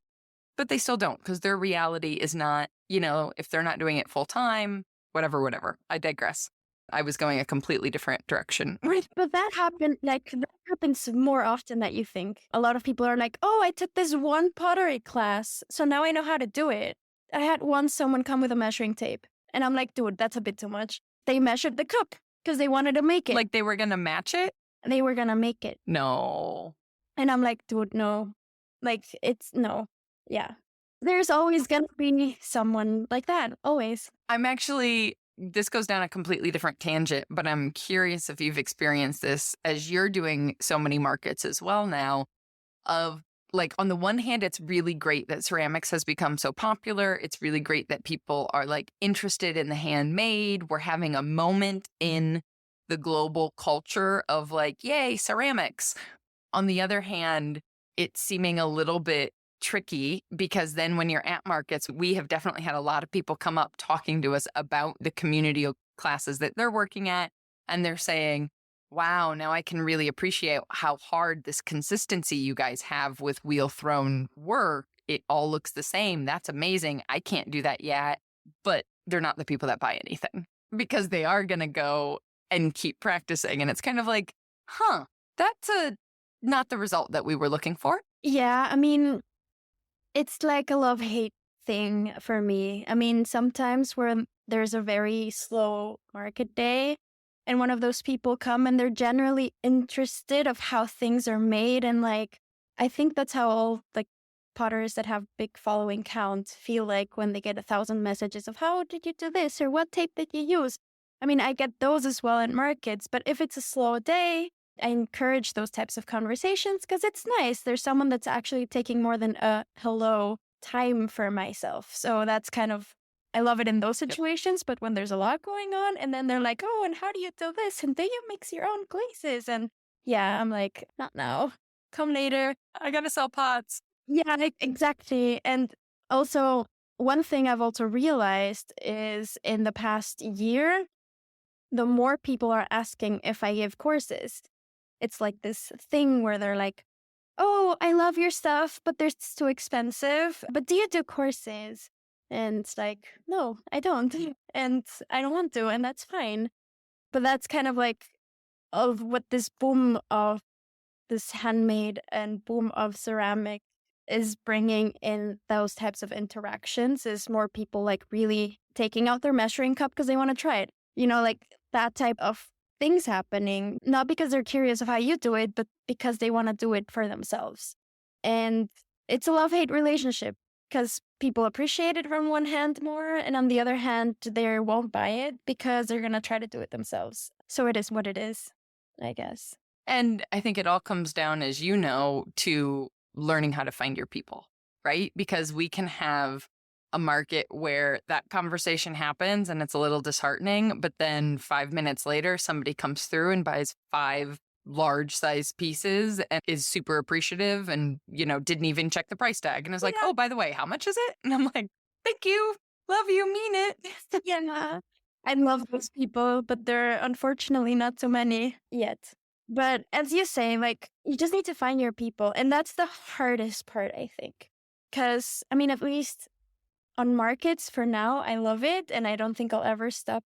but they still don't because their reality is not, you know, if they're not doing it full time, whatever. I digress. I was going a completely different direction. Right, but that happens more often than you think. A lot of people are like, oh, I took this one pottery class, so now I know how to do it. I had once someone come with a measuring tape, and I'm like, dude, that's a bit too much. They measured the cup because they wanted to make it. Like they were going to match it? They were going to make it. No. And I'm like, dude, no. Like, it's no. Yeah. There's always going to be someone like that. Always. This goes down a completely different tangent, but I'm curious if you've experienced this as you're doing so many markets as well now of like, on the one hand, it's really great that ceramics has become so popular. It's really great that people are like interested in the handmade. We're having a moment in the global culture of like, yay, ceramics. On the other hand, it's seeming a little bit tricky because then when you're at markets, we have definitely had a lot of people come up talking to us about the community classes that they're working at. And they're saying, wow, now I can really appreciate how hard this consistency you guys have with wheel thrown work. It all looks the same. That's amazing. I can't do that yet. But they're not the people that buy anything because they are going to go and keep practicing. And it's kind of like, that's not the result that we were looking for. Yeah, I mean, it's like a love-hate thing for me. I mean, sometimes where there's a very slow market day and one of those people come and they're generally interested of how things are made. And like, I think that's how all like potters that have big following count feel like when they get 1,000 messages of how did you do this or what tape did you use? I mean, I get those as well in markets, but if it's a slow day, I encourage those types of conversations because it's nice. There's someone that's actually taking more than a hello time for myself. So that's kind of, I love it in those situations. But when there's a lot going on and then they're like, oh, and how do you do this? And do you mix your own glazes? And yeah, I'm like, not now. Come later. I got to sell pots. Yeah, exactly. And also, one thing I've also realized is in the past year, the more people are asking if I give courses. It's like this thing where they're like, oh, I love your stuff, but it's too expensive. But do you do courses? And it's like, no, I don't. And I don't want to, and that's fine. But that's kind of like of what this boom of this handmade and boom of ceramic is bringing in those types of interactions is more people like really taking out their measuring cup because they want to try it. You know, like that type of things happening, not because they're curious of how you do it, but because they want to do it for themselves. And it's a love-hate relationship because people appreciate it from one hand more, and on the other hand, they won't buy it because they're going to try to do it themselves. So it is what it is, I guess. And I think it all comes down, as you know, to learning how to find your people. right? Because we can have a market where that conversation happens and it's a little disheartening, but then 5 minutes later, somebody comes through and buys 5 large size pieces and is super appreciative and, didn't even check the price tag and is like, Yeah. oh, by the way, how much is it? And I'm like, thank you. Love you. Mean it. Yeah. I love those people, but there are unfortunately not so many yet. But as you say, like, you just need to find your people. And that's the hardest part, I think. Because, I mean, at least on markets for now, I love it. And I don't think I'll ever stop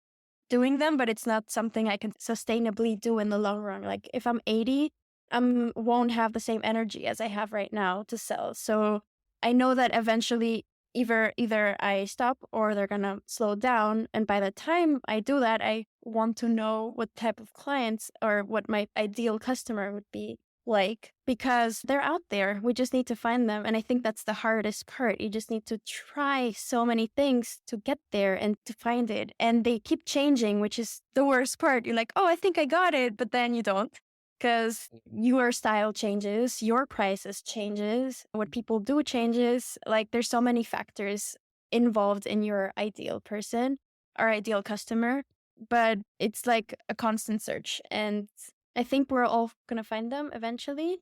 doing them, but it's not something I can sustainably do in the long run. Like, if I'm 80, I won't have the same energy as I have right now to sell. So I know that eventually either I stop or they're gonna slow down. And by the time I do that, I want to know what type of clients or what my ideal customer would be like, because they're out there. We just need to find them. And I think that's the hardest part. You just need to try so many things to get there and to find it. And they keep changing, which is the worst part. You're like, oh, I think I got it, but then you don't. Because your style changes, your prices changes, what people do changes. Like, there's so many factors involved in your ideal person or ideal customer, but it's like a constant search. And I think we're all going to find them eventually,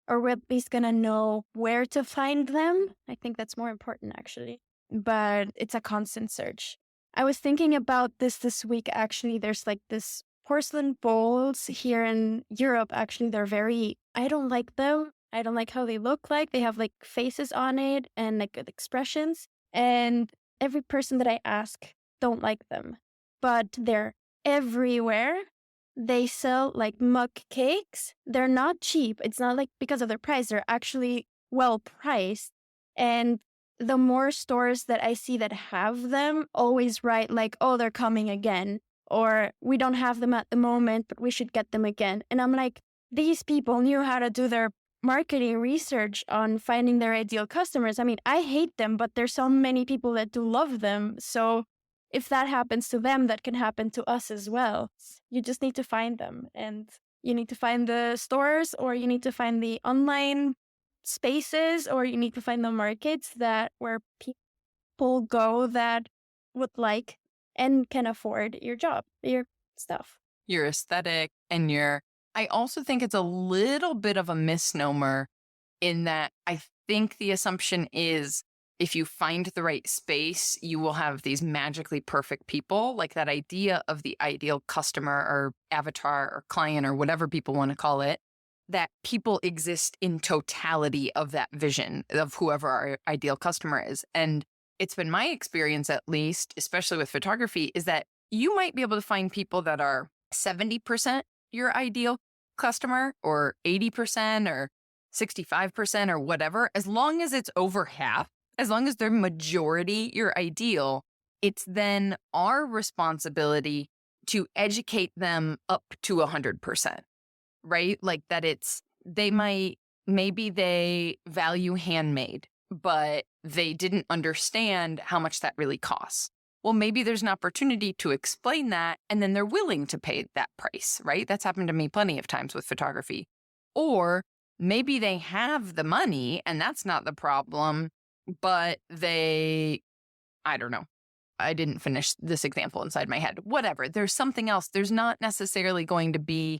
or we're at least going to know where to find them. I think that's more important, actually. But it's a constant search. I was thinking about this week, actually. There's like this porcelain bowls here in Europe. Actually, I don't like them. I don't like how they look like. They have like faces on it and like good expressions. And every person that I ask don't like them. But they're everywhere. They sell like mug cakes. They're not cheap. It's not like because of their price. They're actually well priced. And the more stores that I see that have them always write like, oh, they're coming again. Or we don't have them at the moment, but we should get them again. And I'm like, these people knew how to do their marketing research on finding their ideal customers. I mean, I hate them, but there's so many people that do love them. So if that happens to them, that can happen to us as well. You just need to find them, and you need to find the stores, or you need to find the online spaces, or you need to find the markets where people go that would like and can afford your stuff. Your aesthetic and I also think it's a little bit of a misnomer in that I think the assumption is if you find the right space, you will have these magically perfect people. Like that idea of the ideal customer or avatar or client or whatever people want to call it, that people exist in totality of that vision of whoever our ideal customer is. And it's been my experience, at least, especially with photography, is that you might be able to find people that are 70% your ideal customer or 80% or 65% or whatever, as long as it's over half, as long as they're majority your ideal, it's then our responsibility to educate them up to 100%, right? Like that maybe they value handmade, but they didn't understand how much that really costs. Well, maybe there's an opportunity to explain that, and then they're willing to pay that price, right? That's happened to me plenty of times with photography. Or maybe they have the money, and that's not the problem, but I don't know. I didn't finish this example inside my head. Whatever. There's something else. There's not necessarily going to be,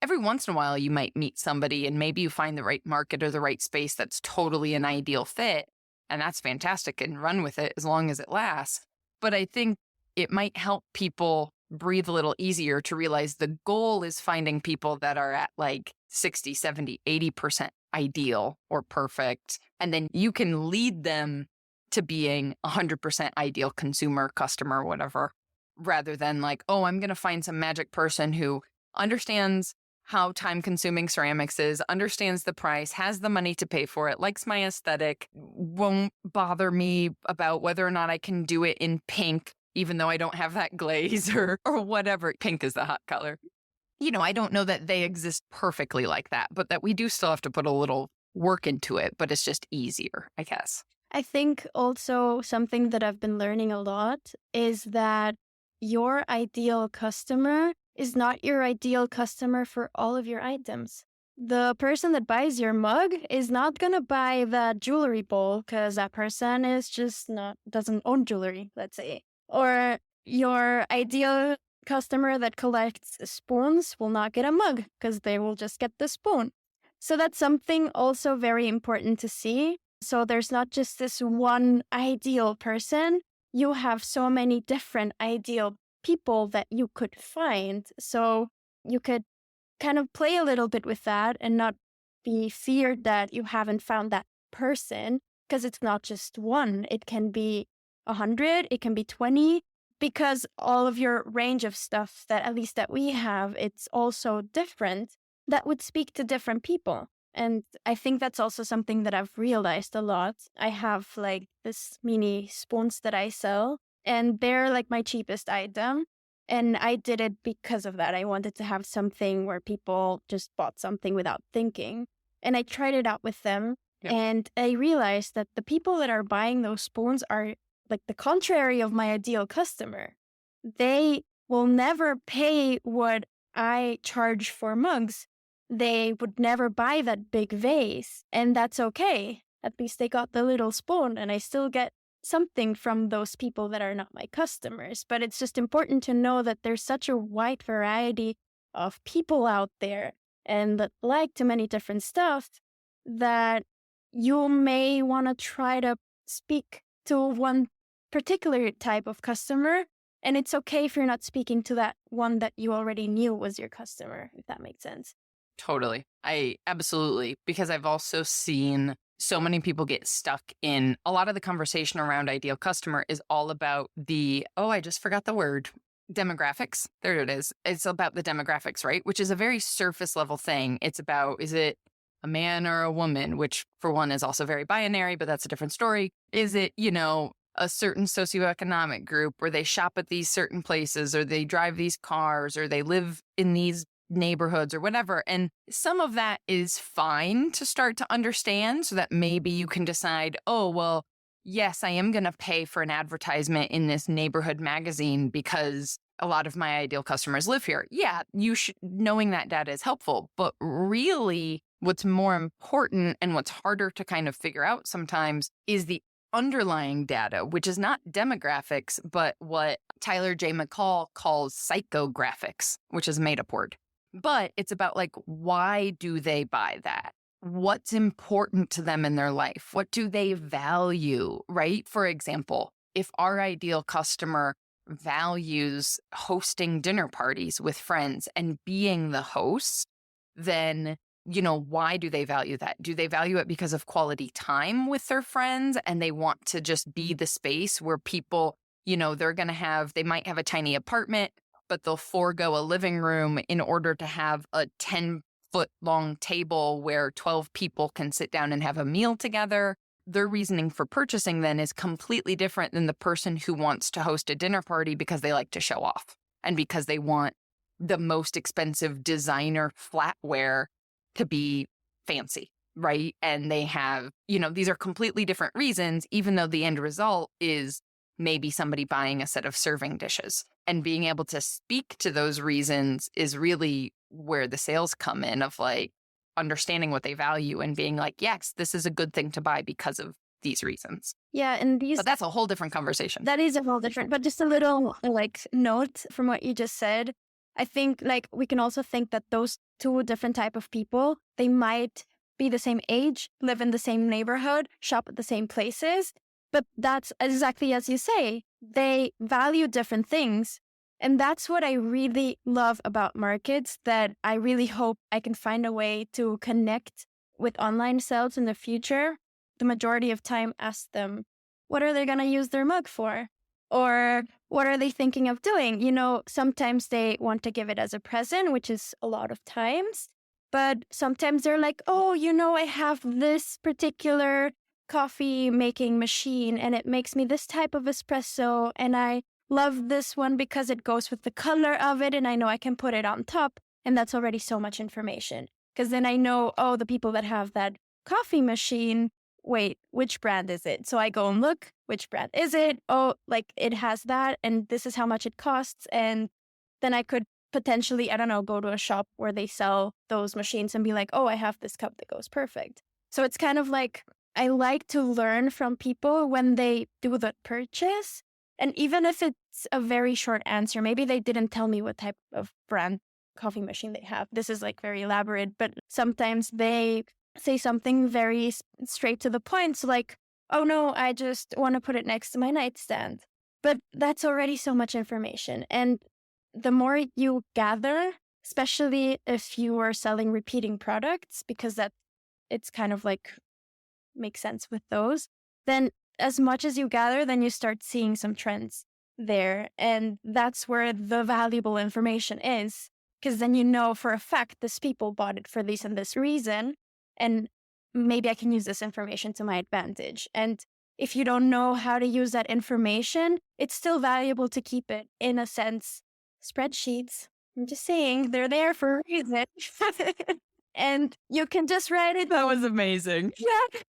every once in a while, you might meet somebody and maybe you find the right market or the right space that's totally an ideal fit. And that's fantastic and run with it as long as it lasts. But I think it might help people breathe a little easier to realize the goal is finding people that are at like 60, 70, 80% ideal or perfect. And then you can lead them to being 100% ideal consumer, customer, whatever, rather than like, oh, I'm going to find some magic person who understands how time-consuming ceramics is, understands the price, has the money to pay for it, likes my aesthetic, won't bother me about whether or not I can do it in pink, even though I don't have that glaze or whatever. Pink is the hot color. I don't know that they exist perfectly like that, but that we do still have to put a little work into it, but it's just easier, I guess. I think also something that I've been learning a lot is that your ideal customer is not your ideal customer for all of your items. The person that buys your mug is not going to buy the jewelry bowl because that person is just not, doesn't own jewelry, let's say. Or your ideal customer that collects spoons will not get a mug because they will just get the spoon. So that's something also very important to see. So there's not just this one ideal person. You have so many different ideal people that you could find. So you could kind of play a little bit with that and not be feared that you haven't found that person, because it's not just one. It can be 100, it can be 20, because all of your range of stuff that at least that we have, it's also different. That would speak to different people. And I think that's also something that I've realized a lot. I have like this mini spoons that I sell, and they're like my cheapest item. And I did it because of that. I wanted to have something where people just bought something without thinking. And I tried it out with them. Yep. And I realized that the people that are buying those spoons are like the contrary of my ideal customer. They will never pay what I charge for mugs. They would never buy that big vase. And that's okay. At least they got the little spoon, and I still get something from those people that are not my customers. But it's just important to know that there's such a wide variety of people out there and that like too many different stuff that you may want to try to speak to one particular type of customer. And it's okay if you're not speaking to that one that you already knew was your customer, if that makes sense. Totally. I absolutely, because I've also seen so many people get stuck in a lot of the conversation around ideal customer is all about I just forgot the word, demographics. There it is. It's about the demographics, right? Which is a very surface level thing. It's about, is it a man or a woman, which for one is also very binary, but that's a different story. Is it, a certain socioeconomic group where they shop at these certain places or they drive these cars or they live in these neighborhoods or whatever. And some of that is fine to start to understand so that maybe you can decide, oh, well, yes, I am going to pay for an advertisement in this neighborhood magazine because a lot of my ideal customers live here. Yeah, knowing that data is helpful. But really, what's more important and what's harder to kind of figure out sometimes is the underlying data, which is not demographics, but what Tyler J. McCall calls psychographics, which is a made-up word. But it's about like, why do they buy that? What's important to them in their life? What do they value, right? For example, if our ideal customer values hosting dinner parties with friends and being the host, then, why do they value that? Do they value it because of quality time with their friends and they want to just be the space where people, they might have a tiny apartment, but they'll forego a living room in order to have a 10-foot long table where 12 people can sit down and have a meal together. Their reasoning for purchasing then is completely different than the person who wants to host a dinner party because they like to show off and because they want the most expensive designer flatware to be fancy, right? And they have, these are completely different reasons, even though the end result is maybe somebody buying a set of serving dishes. And being able to speak to those reasons is really where the sales come in, of like understanding what they value and being like, yes, this is a good thing to buy because of these reasons. Yeah, and But that's a whole different conversation. That is a whole different, but just a little note from what you just said. I think we can also think that those two different type of people, they might be the same age, live in the same neighborhood, shop at the same places. But that's exactly as you say, they value different things. And that's what I really love about markets, that I really hope I can find a way to connect with online sales in the future. The majority of time, ask them, what are they going to use their mug for? Or what are they thinking of doing? Sometimes they want to give it as a present, which is a lot of times. But sometimes they're like, oh, I have this particular coffee making machine and it makes me this type of espresso, and I love this one because it goes with the color of it and I know I can put it on top. And that's already so much information, because then I know, oh, the people that have that coffee machine, wait, which brand is it? So I go and look, which brand is it? Oh, it has that, and this is how much it costs. And then I could potentially, I don't know, go to a shop where they sell those machines and be like, oh, I have this cup that goes perfect. So it's kind of like, I like to learn from people when they do the purchase. And even if it's a very short answer, maybe they didn't tell me what type of brand coffee machine they have. This is like very elaborate, but sometimes they say something very straight to the point. So like, oh no, I just want to put it next to my nightstand. But that's already so much information. And the more you gather, especially if you are selling repeating products, because that it's kind of like makes sense with those, then as much as you gather, then you start seeing some trends there. And that's where the valuable information is, because then you know for a fact this people bought it for this and this reason. And maybe I can use this information to my advantage. And if you don't know how to use that information, it's still valuable to keep it in a sense. Spreadsheets, I'm just saying, they're there for a reason. And you can just write it. That was amazing. Yeah.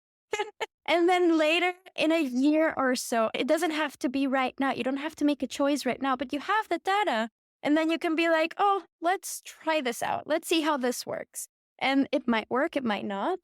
And then later in a year or so, it doesn't have to be right now. You don't have to make a choice right now, but you have the data. And then you can be like, oh, let's try this out. Let's see how this works. And it might work, it might not,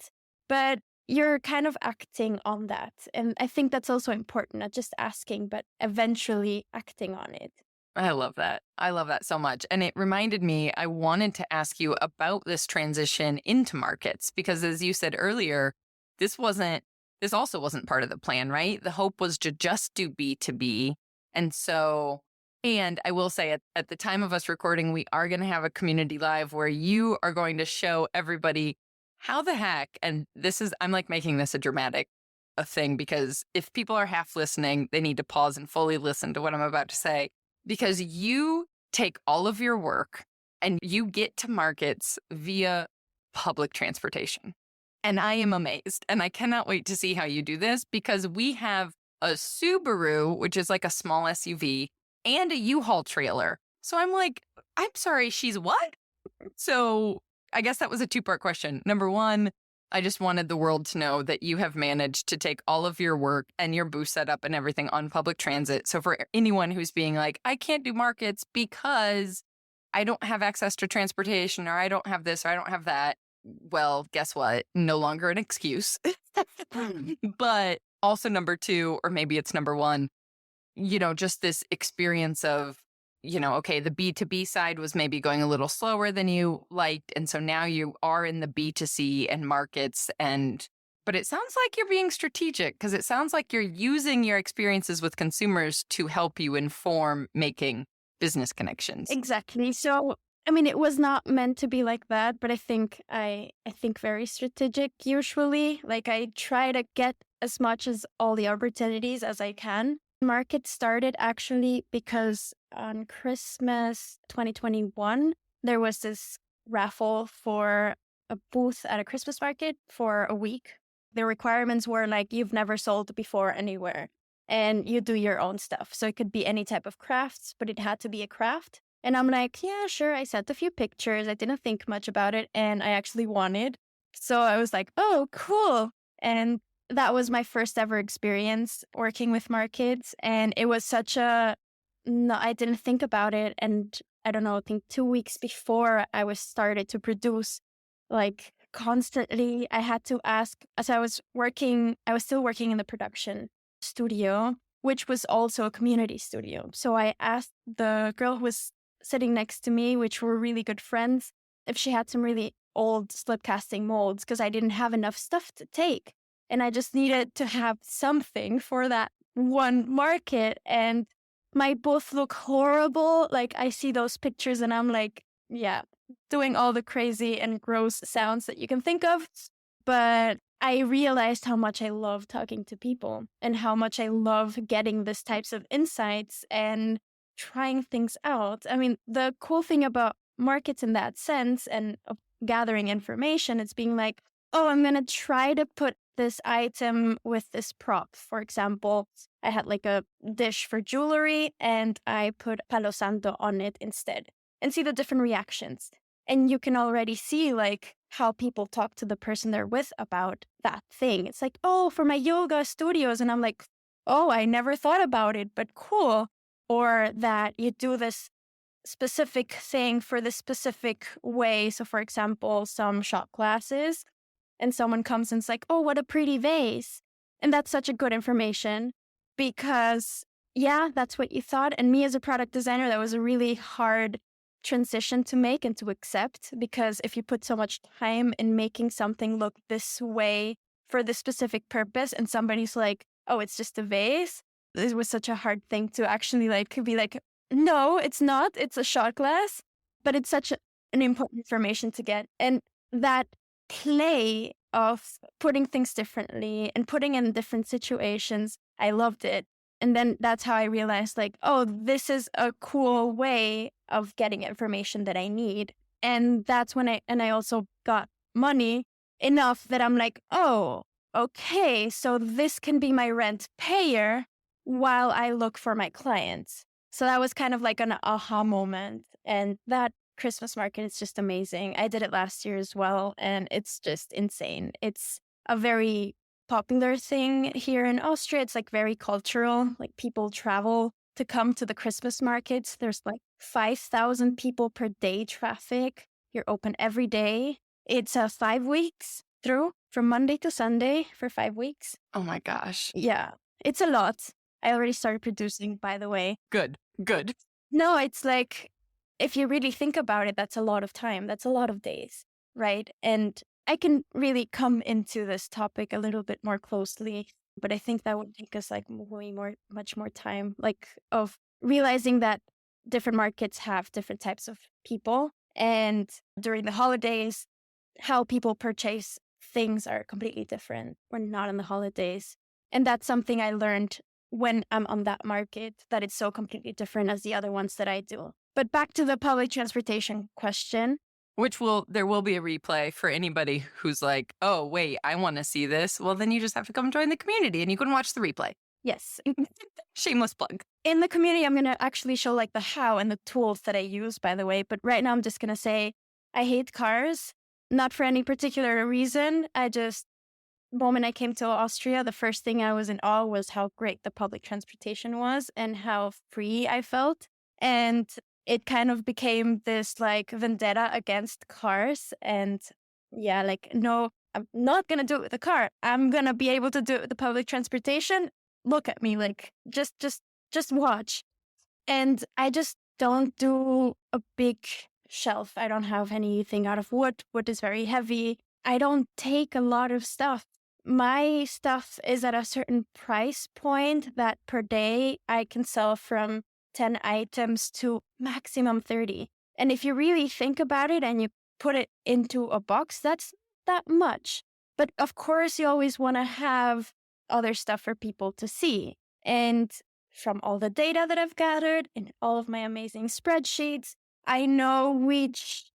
but you're kind of acting on that. And I think that's also important, not just asking, but eventually acting on it. I love that. I love that so much. And it reminded me, I wanted to ask you about this transition into markets, because as you said earlier, this also wasn't part of the plan, right? The hope was to just do B2B. And I will say at the time of us recording, we are going to have a community live where you are going to show everybody how the heck, and I'm like making this a dramatic thing, because if people are half listening, they need to pause and fully listen to what I'm about to say, because you take all of your work and you get to markets via public transportation. And I am amazed. And I cannot wait to see how you do this, because we have a Subaru, which is like a small SUV, and a U-Haul trailer. So I'm like, I'm sorry, she's what? So I guess that was a two-part question. Number one, I just wanted the world to know that you have managed to take all of your work and your booth setup and everything on public transit. So for anyone who's being like, I can't do markets because I don't have access to transportation, or I don't have this, or I don't have that, well, guess what? No longer an excuse. But also number two, or maybe it's number one, just this experience of, okay, the B2B side was maybe going a little slower than you liked. And so now you are in the B2C and markets. But it sounds like you're being strategic, because it sounds like you're using your experiences with consumers to help you inform making business connections. Exactly. So, I mean, it was not meant to be like that, but I think very strategic usually. Like I try to get as much as all the opportunities as I can. Market started actually because on Christmas 2021, there was this raffle for a booth at a Christmas market for a week. The requirements were like, you've never sold before anywhere, and you do your own stuff. So it could be any type of crafts, but it had to be a craft. And I'm like, yeah, sure. I sent a few pictures. I didn't think much about it, and I actually won it. So I was like, oh, cool. And that was my first ever experience working with markets. And it was no, I didn't think about it. And I don't know, I think 2 weeks before I was started to produce, like constantly, I had to ask, as I was still working in the production studio, which was also a community studio. So I asked the girl who was sitting next to me, which were really good friends, if she had some really old slip casting molds, because I didn't have enough stuff to take. And I just needed to have something for that one market. And my booth look horrible. Like I see those pictures and I'm like, yeah, doing all the crazy and gross sounds that you can think of. But I realized how much I love talking to people and how much I love getting these types of insights and trying things out. I mean, the cool thing about markets in that sense and gathering information, it's being like, oh, I'm going to try to put this item with this prop. For example, I had like a dish for jewelry and I put Palo Santo on it instead, and see the different reactions. And you can already see like how people talk to the person they're with about that thing. It's like, oh, for my yoga studios. And I'm like, oh, I never thought about it, but cool. Or that you do this specific thing for the specific way. So, for example, some shot glasses, and someone comes and it's like, oh, what a pretty vase. And that's such a good information because, yeah, that's what you thought. And me as a product designer, that was a really hard transition to make and to accept, because if you put so much time in making something look this way for this specific purpose and somebody's like, oh, it's just a vase, this was such a hard thing to actually like be like, no, it's not, it's a shot glass. But it's such an important information to get. And that play of putting things differently and putting in different situations, I loved it. And then that's how I realized, like, oh, this is a cool way of getting information that I need. And that's when I also got money enough that I'm like, oh, okay, so this can be my rent payer while I look for my clients. So that was kind of like an aha moment. And that Christmas market is just amazing. I did it last year as well, and it's just insane. It's a very popular thing here in Austria. It's like very cultural. Like people travel to come to the Christmas markets. There's like 5,000 people per day traffic. You're open every day. It's 5 weeks through, from Monday to Sunday for 5 weeks. Oh my gosh. Yeah, it's a lot. I already started producing, by the way. Good. No, it's like, if you really think about it, that's a lot of time. That's a lot of days, right? And I can really come into this topic a little bit more closely, but I think that would take us like much more time, like of realizing that different markets have different types of people. And during the holidays, how people purchase things are completely different when not in the holidays. And that's something I learned when I'm on that market, that it's so completely different as the other ones that I do. But back to the public transportation question. There will be a replay for anybody who's like, oh, wait, I want to see this. Well, then you just have to come join the community and you can watch the replay. Yes. Shameless plug. In the community, I'm going to actually show like the how and the tools that I use, by the way. But right now I'm just going to say I hate cars, not for any particular reason. Moment I came to Austria, the first thing I was in awe was how great the public transportation was and how free I felt. And it kind of became this like vendetta against cars. And yeah, like, no, I'm not going to do it with a car. I'm going to be able to do it with the public transportation. Look at me, like, just watch. And I just don't do a big shelf. I don't have anything out of wood. Wood is very heavy. I don't take a lot of stuff. My stuff is at a certain price point that per day I can sell from 10 items to maximum 30. And if you really think about it and you put it into a box, that's that much. But of course, you always want to have other stuff for people to see. And from all the data that I've gathered in all of my amazing spreadsheets, I know which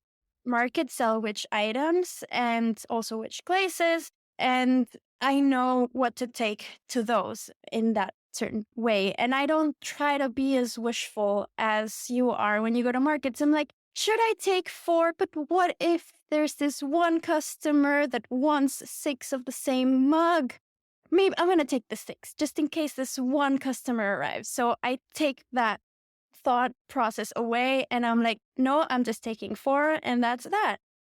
markets sell which items and also which places. And I know what to take to those in that certain way. And I don't try to be as wishful as you are when you go to markets. I'm like, should I take 4? But what if there's this one customer that wants 6 of the same mug? Maybe I'm going to take the 6 just in case this one customer arrives. So I take that thought process away and I'm like, no, I'm just taking 4 and that's that.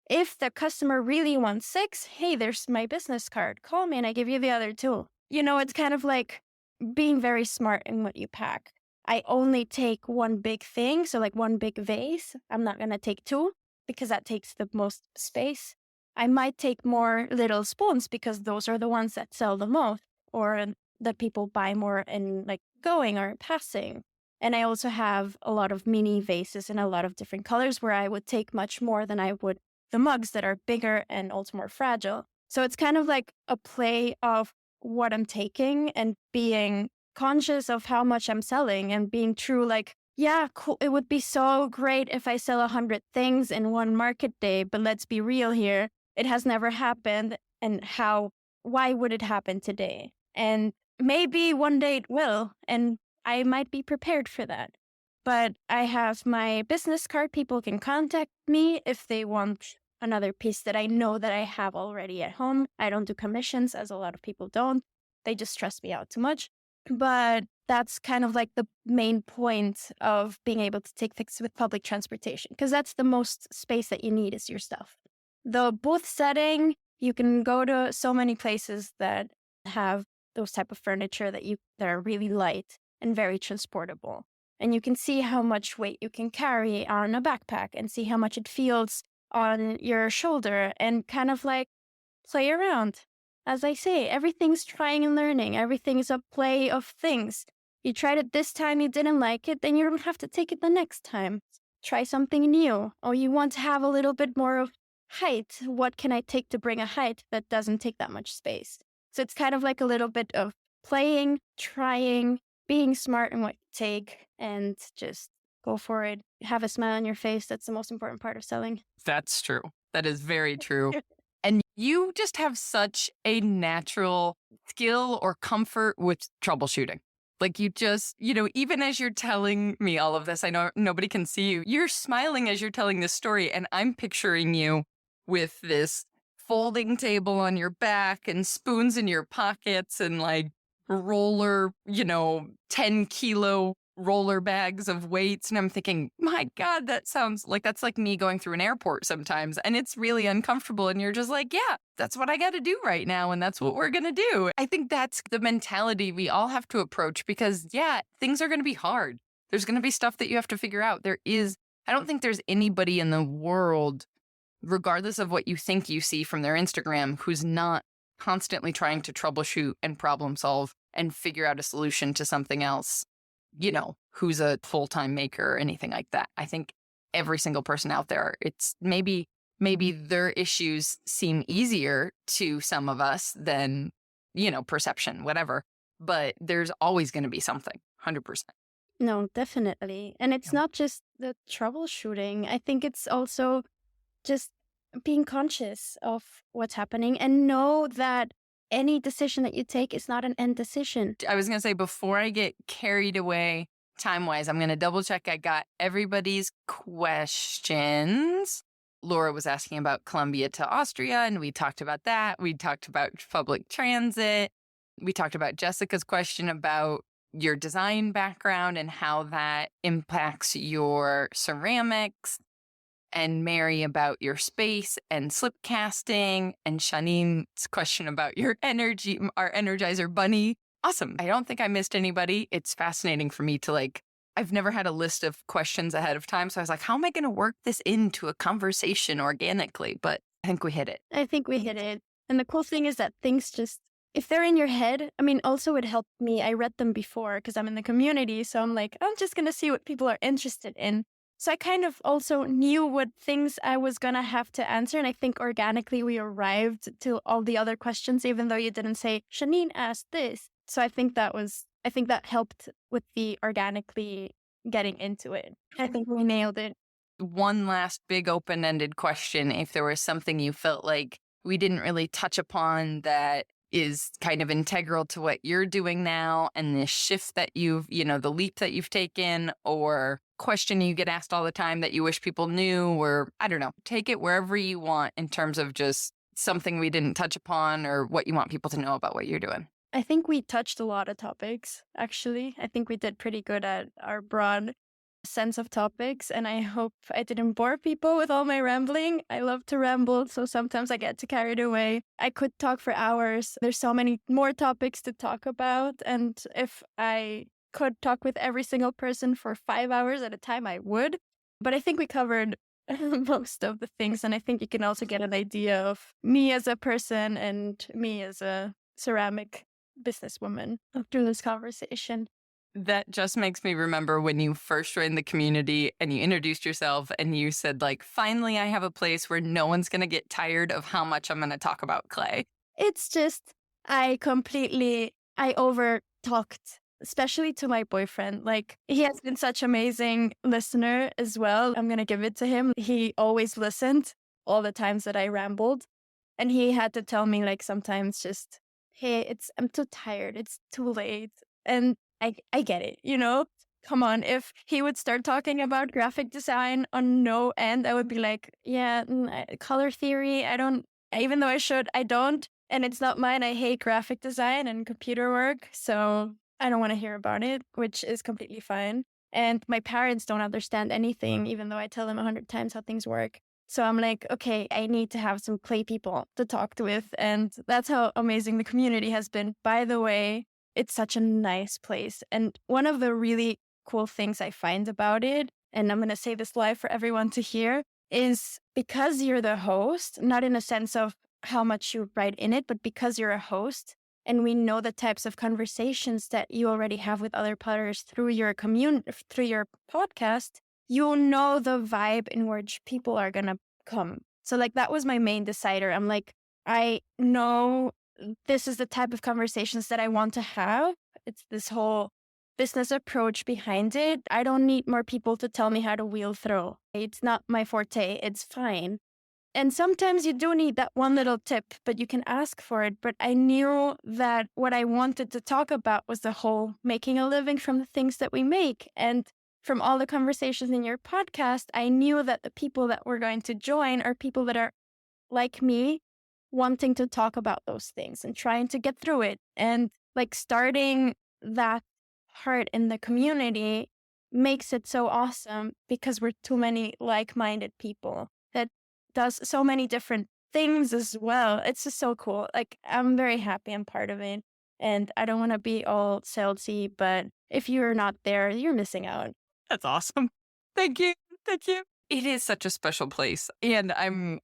If the customer really wants 6, hey, there's my business card. Call me and I give you the other 2. You know, it's kind of like being very smart in what you pack. I only take one big thing, so like one big vase. I'm not going to take 2 because that takes the most space. I might take more little spoons because those are the ones that sell the most or that people buy more in like going or passing. And I also have a lot of mini vases in a lot of different colors where I would take much more than I would the mugs that are bigger and also more fragile. So it's kind of like a play of what I'm taking and being conscious of how much I'm selling and being true, like, yeah, cool. It would be so great if I sell 100 things in one market day, but let's be real here. It has never happened. And why would it happen today? And maybe one day it will, and I might be prepared for that. But I have my business card. People can contact me if they want another piece that I know that I have already at home. I don't do commissions, as a lot of people don't. They just stress me out too much. But that's kind of like the main point of being able to take things with public transportation, because that's the most space that you need is your stuff. The booth setting, you can go to so many places that have those type of furniture that are really light and very transportable. And you can see how much weight you can carry on a backpack and see how much it feels on your shoulder and kind of like play around. As I say, everything's trying and learning. Everything is a play of things. You tried it this time, you didn't like it, then you don't have to take it the next time. Try something new. Or you want to have a little bit more of height. What can I take to bring a height that doesn't take that much space? So it's kind of like a little bit of playing, trying, being smart in what you take, and just go for it. Have a smile on your face. That's the most important part of selling. That's true. That is very true. And you just have such a natural skill or comfort with troubleshooting. Like you just, even as you're telling me all of this, I know nobody can see you. You're smiling as you're telling this story. And I'm picturing you with this folding table on your back and spoons in your pockets and like roller, 10-kilo roller bags of weights. And I'm thinking, my God, that's like me going through an airport sometimes. And it's really uncomfortable. And you're just like, yeah, that's what I got to do right now. And that's what we're going to do. I think that's the mentality we all have to approach because, yeah, things are going to be hard. There's going to be stuff that you have to figure out. I don't think there's anybody in the world, regardless of what you think you see from their Instagram, who's not constantly trying to troubleshoot and problem solve and figure out a solution to something else, who's a full-time maker or anything like that. I think every single person out there, it's maybe their issues seem easier to some of us than, perception, whatever. But there's always going to be something, 100%. No, definitely. And it's not just the troubleshooting. I think it's also just being conscious of what's happening and know that any decision that you take is not an end decision. I was going to say, before I get carried away time-wise, I'm going to double check I got everybody's questions. Laura was asking about Colombia to Austria, and we talked about that. We talked about public transit. We talked about Jessica's question about your design background and how that impacts your ceramics. And Mary about your space and slip casting, and Shanine's question about your energy, our Energizer bunny. Awesome. I don't think I missed anybody. It's fascinating for me to I've never had a list of questions ahead of time. So I was like, how am I going to work this into a conversation organically? But I think we hit it. I think we hit it. And the cool thing is that things just, if they're in your head, also it helped me. I read them before because I'm in the community. So I'm like, I'm just going to see what people are interested in. So I kind of also knew what things I was going to have to answer. And I think organically we arrived to all the other questions, even though you didn't say, Shanine asked this. So I think that helped with the organically getting into it. I think we nailed it. One last big open-ended question. If there was something you felt like we didn't really touch upon that is kind of integral to what you're doing now and this shift that the leap that you've taken, or question you get asked all the time that you wish people knew, or I don't know, take it wherever you want in terms of just something we didn't touch upon or what you want people to know about what you're doing. I think we touched a lot of topics, actually. I think we did pretty good at our broad sense of topics, and I hope I didn't bore people with all my rambling. I love to ramble, so sometimes I get too carried away. I could talk for hours. There's so many more topics to talk about, and if I could talk with every single person for 5 hours at a time, I would. But I think we covered most of the things, and I think you can also get an idea of me as a person and me as a ceramic businesswoman through this conversation. That just makes me remember when you first joined the community and you introduced yourself and you said, finally, I have a place where no one's going to get tired of how much I'm going to talk about clay. It's just, I over talked, especially to my boyfriend. He has been such an amazing listener as well. I'm going to give it to him. He always listened all the times that I rambled. And he had to tell me sometimes just, hey, I'm too tired. It's too late. And I get it, Come on, if he would start talking about graphic design on no end, I would be like, yeah, color theory, even though I don't, and it's not mine. I hate graphic design and computer work. So I don't want to hear about it, which is completely fine. And my parents don't understand anything, even though I tell them 100 times how things work. So I'm like, okay, I need to have some clay people to talk with. And that's how amazing the community has been. By the way, it's such a nice place. And one of the really cool things I find about it, and I'm going to say this live for everyone to hear, is because you're the host, not in a sense of how much you write in it, but because you're a host, and we know the types of conversations that you already have with other potters through your through your podcast, you'll know the vibe in which people are going to come. So like that was my main decider. I'm like, I know this is the type of conversations that I want to have. It's this whole business approach behind it. I don't need more people to tell me how to wheel throw. It's not my forte. It's fine. And sometimes you do need that one little tip, but you can ask for it. But I knew that what I wanted to talk about was the whole making a living from the things that we make. And from all the conversations in your podcast, I knew that the people that were going to join are people that are like me, wanting to talk about those things and trying to get through it. And like starting that heart in the community makes it so awesome because we're too many like-minded people that does so many different things as well. It's just so cool. Like, I'm very happy I'm part of it. And I don't want to be all salesy, but if you're not there, you're missing out. That's awesome. Thank you. Thank you. It is such a special place. And I'm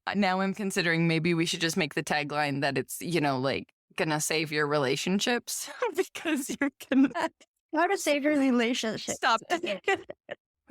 considering maybe we should just make the tagline that it's, like gonna save your relationships because you're gonna How to save your relationship.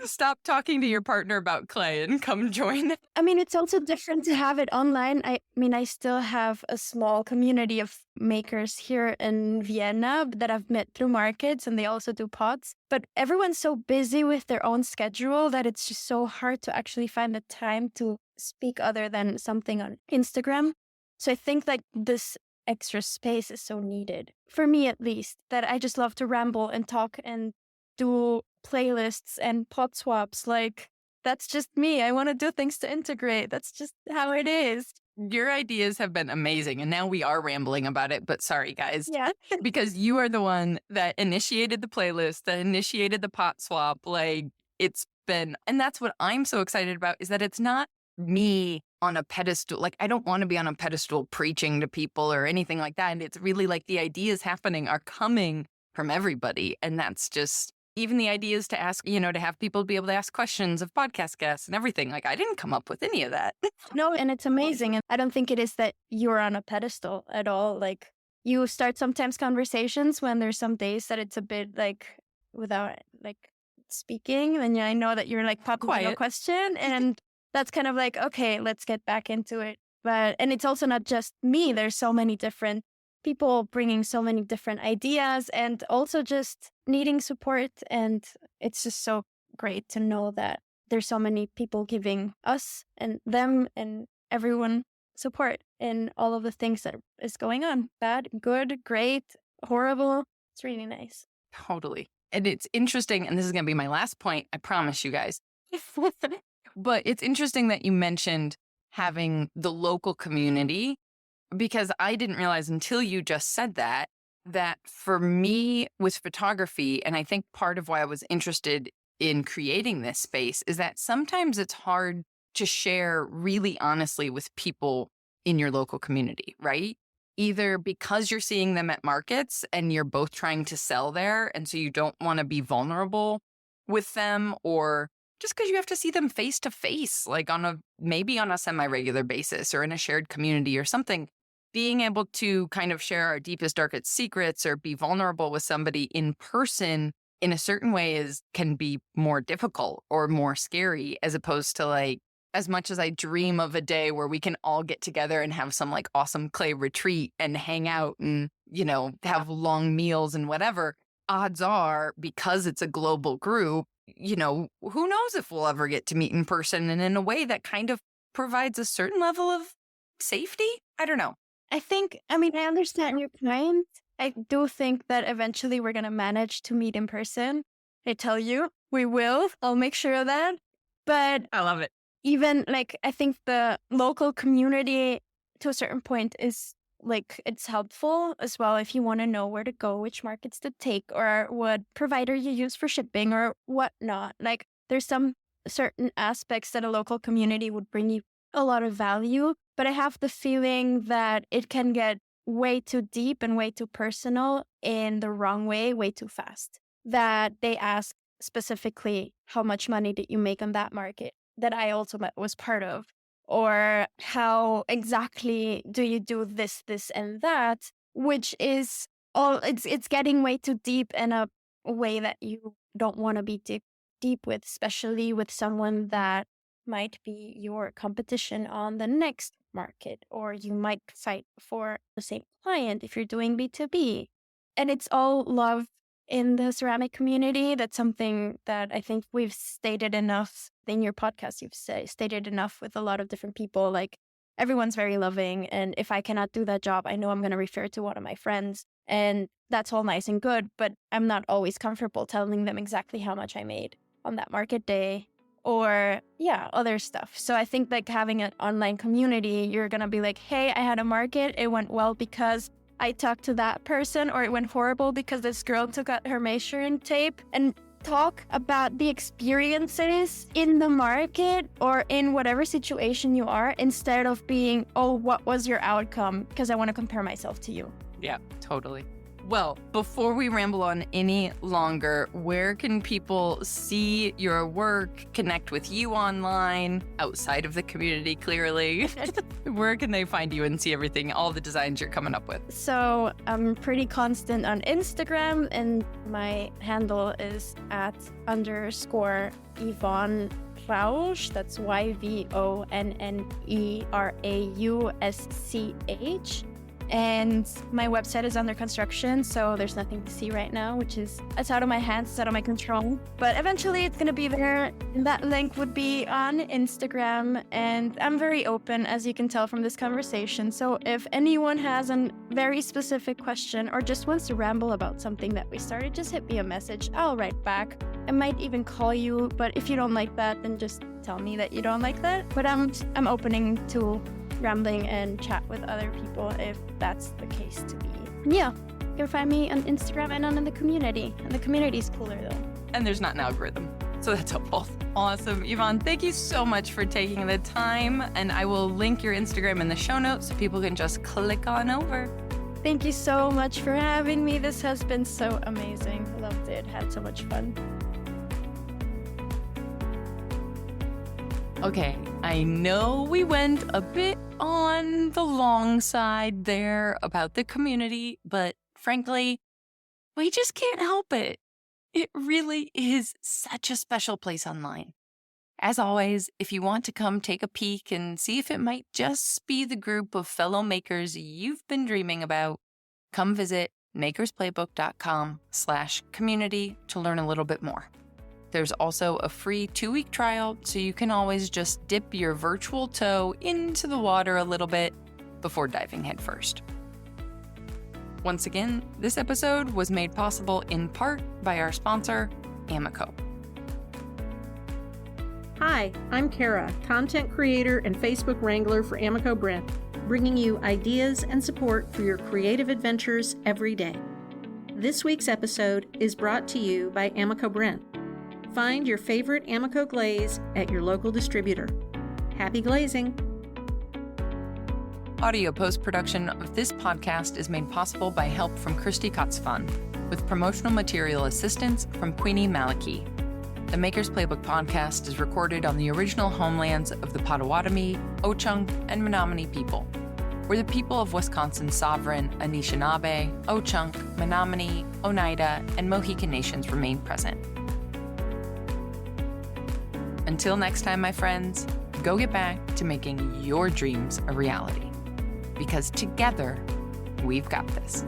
Stop talking to your partner about clay and come join. I mean, it's also different to have it online. I mean, I still have a small community of makers here in Vienna that I've met through markets, and they also do pots. But everyone's so busy with their own schedule that it's just so hard to actually find the time to speak other than something on Instagram. So I think like this extra space is so needed, for me at least, that I just love to ramble and talk and do playlists and pot swaps. Like, that's just me. I want to do things to integrate. That's just how it is. Your ideas have been amazing. And now we are rambling about it. But sorry, guys. Yeah. Because you are the one that initiated the playlist, that initiated the pot swap. Like, it's been, and that's what I'm so excited about, is that it's not me on a pedestal. Like, I don't want to be on a pedestal preaching to people or anything like that. And it's really like the ideas happening are coming from everybody. And that's just, even the ideas to ask, to have people be able to ask questions of podcast guests and everything. Like, I didn't come up with any of that. No, and it's amazing. And I don't think it is that you're on a pedestal at all. Like, you start sometimes conversations when there's some days that it's a bit like without like speaking. And I know that you're like popping up a question. And that's kind of like, okay, let's get back into it. And it's also not just me. There's so many different people bringing so many different ideas and also just needing support. And it's just so great to know that there's so many people giving us and them and everyone support in all of the things that is going on. Bad, good, great, horrible. It's really nice. Totally. And it's interesting, and this is going to be my last point, I promise you guys. But it's interesting that you mentioned having the local community, because I didn't realize until you just said that for me with photography, and I think part of why I was interested in creating this space is that sometimes it's hard to share really honestly with people in your local community, right? Either because you're seeing them at markets and you're both trying to sell there, and so you don't want to be vulnerable with them, or just because you have to see them face to face, like maybe on a semi-regular basis or in a shared community or something. Being able to kind of share our deepest, darkest secrets or be vulnerable with somebody in person in a certain way can be more difficult or more scary, as opposed to like, as much as I dream of a day where we can all get together and have some like awesome clay retreat and hang out and, have long meals and whatever, odds are, because it's a global group, who knows if we'll ever get to meet in person, and in a way that kind of provides a certain level of safety. I don't know. I understand your point. I do think that eventually we're going to manage to meet in person. I tell you, we will. I'll make sure of that. But I love it. Even I think the local community to a certain point is like it's helpful as well if you want to know where to go, which markets to take, or what provider you use for shipping or whatnot. Like there's some certain aspects that a local community would bring you a lot of value, but I have the feeling that it can get way too deep and way too personal in the wrong way too fast. That they ask specifically how much money did you make on that market that I also was part of, or how exactly do you do this, and that, which is all it's getting way too deep in a way that you don't want to be deep with, especially with someone that might be your competition on the next market, or you might fight for the same client if you're doing B2B. And it's all love in the ceramic community. That's something that I think we've stated enough in your podcast. You've stated enough with a lot of different people. Like everyone's very loving. And if I cannot do that job, I know I'm going to refer to one of my friends. And that's all nice and good. But I'm not always comfortable telling them exactly how much I made on that market day or other stuff. So I think like having an online community, you're going to be like, hey, I had a market. It went well because I talked to that person, or it went horrible because this girl took out her measuring tape, and talk about the experiences in the market or in whatever situation you are, instead of being, oh, what was your outcome? Because I want to compare myself to you. Yeah, totally. Well, before we ramble on any longer, where can people see your work, connect with you online, outside of the community, clearly? Where can they find you and see everything, all the designs you're coming up with? So I'm pretty constant on Instagram, and my handle is @_Yvonne Rausch. That's YVONNERAUSCH. And my website is under construction, so there's nothing to see right now, which is, it's out of my hands, it's out of my control. But eventually it's going to be there. And that link would be on Instagram. And I'm very open, as you can tell from this conversation. So if anyone has a very specific question or just wants to ramble about something that we started, just hit me a message. I'll write back. I might even call you, but if you don't like that, then just tell me that you don't like that. But I'm opening to rambling and chat with other people if that's the case to be. Yeah, you can find me on Instagram and on the community. And the community's cooler though. And there's not an algorithm, so that's helpful. Awesome. Yvonne, thank you so much for taking the time. And I will link your Instagram in the show notes so people can just click on over. Thank you so much for having me. This has been so amazing. Loved it. Had so much fun. Okay, I know we went a bit on the long side there about the community, but frankly, we just can't help it. It really is such a special place online. As always, if you want to come take a peek and see if it might just be the group of fellow makers you've been dreaming about, come visit makersplaybook.com/community to learn a little bit more. There's also a free 2-week trial, so you can always just dip your virtual toe into the water a little bit before diving headfirst. Once again, this episode was made possible in part by our sponsor, Amoco. Hi, I'm Kara, content creator and Facebook wrangler for Amoco Brent, bringing you ideas and support for your creative adventures every day. This week's episode is brought to you by Amoco Brent. Find your favorite Amoco glaze at your local distributor. Happy glazing! Audio post-production of this podcast is made possible by help from Christy Kotzfan, with promotional material assistance from Queenie Maliki. The Maker's Playbook podcast is recorded on the original homelands of the Potawatomi, Ho-Chunk, and Menominee people, where the people of Wisconsin's sovereign Anishinaabe, Ho-Chunk, Menominee, Oneida, and Mohican nations remain present. Until next time, my friends, go get back to making your dreams a reality. Because together, we've got this.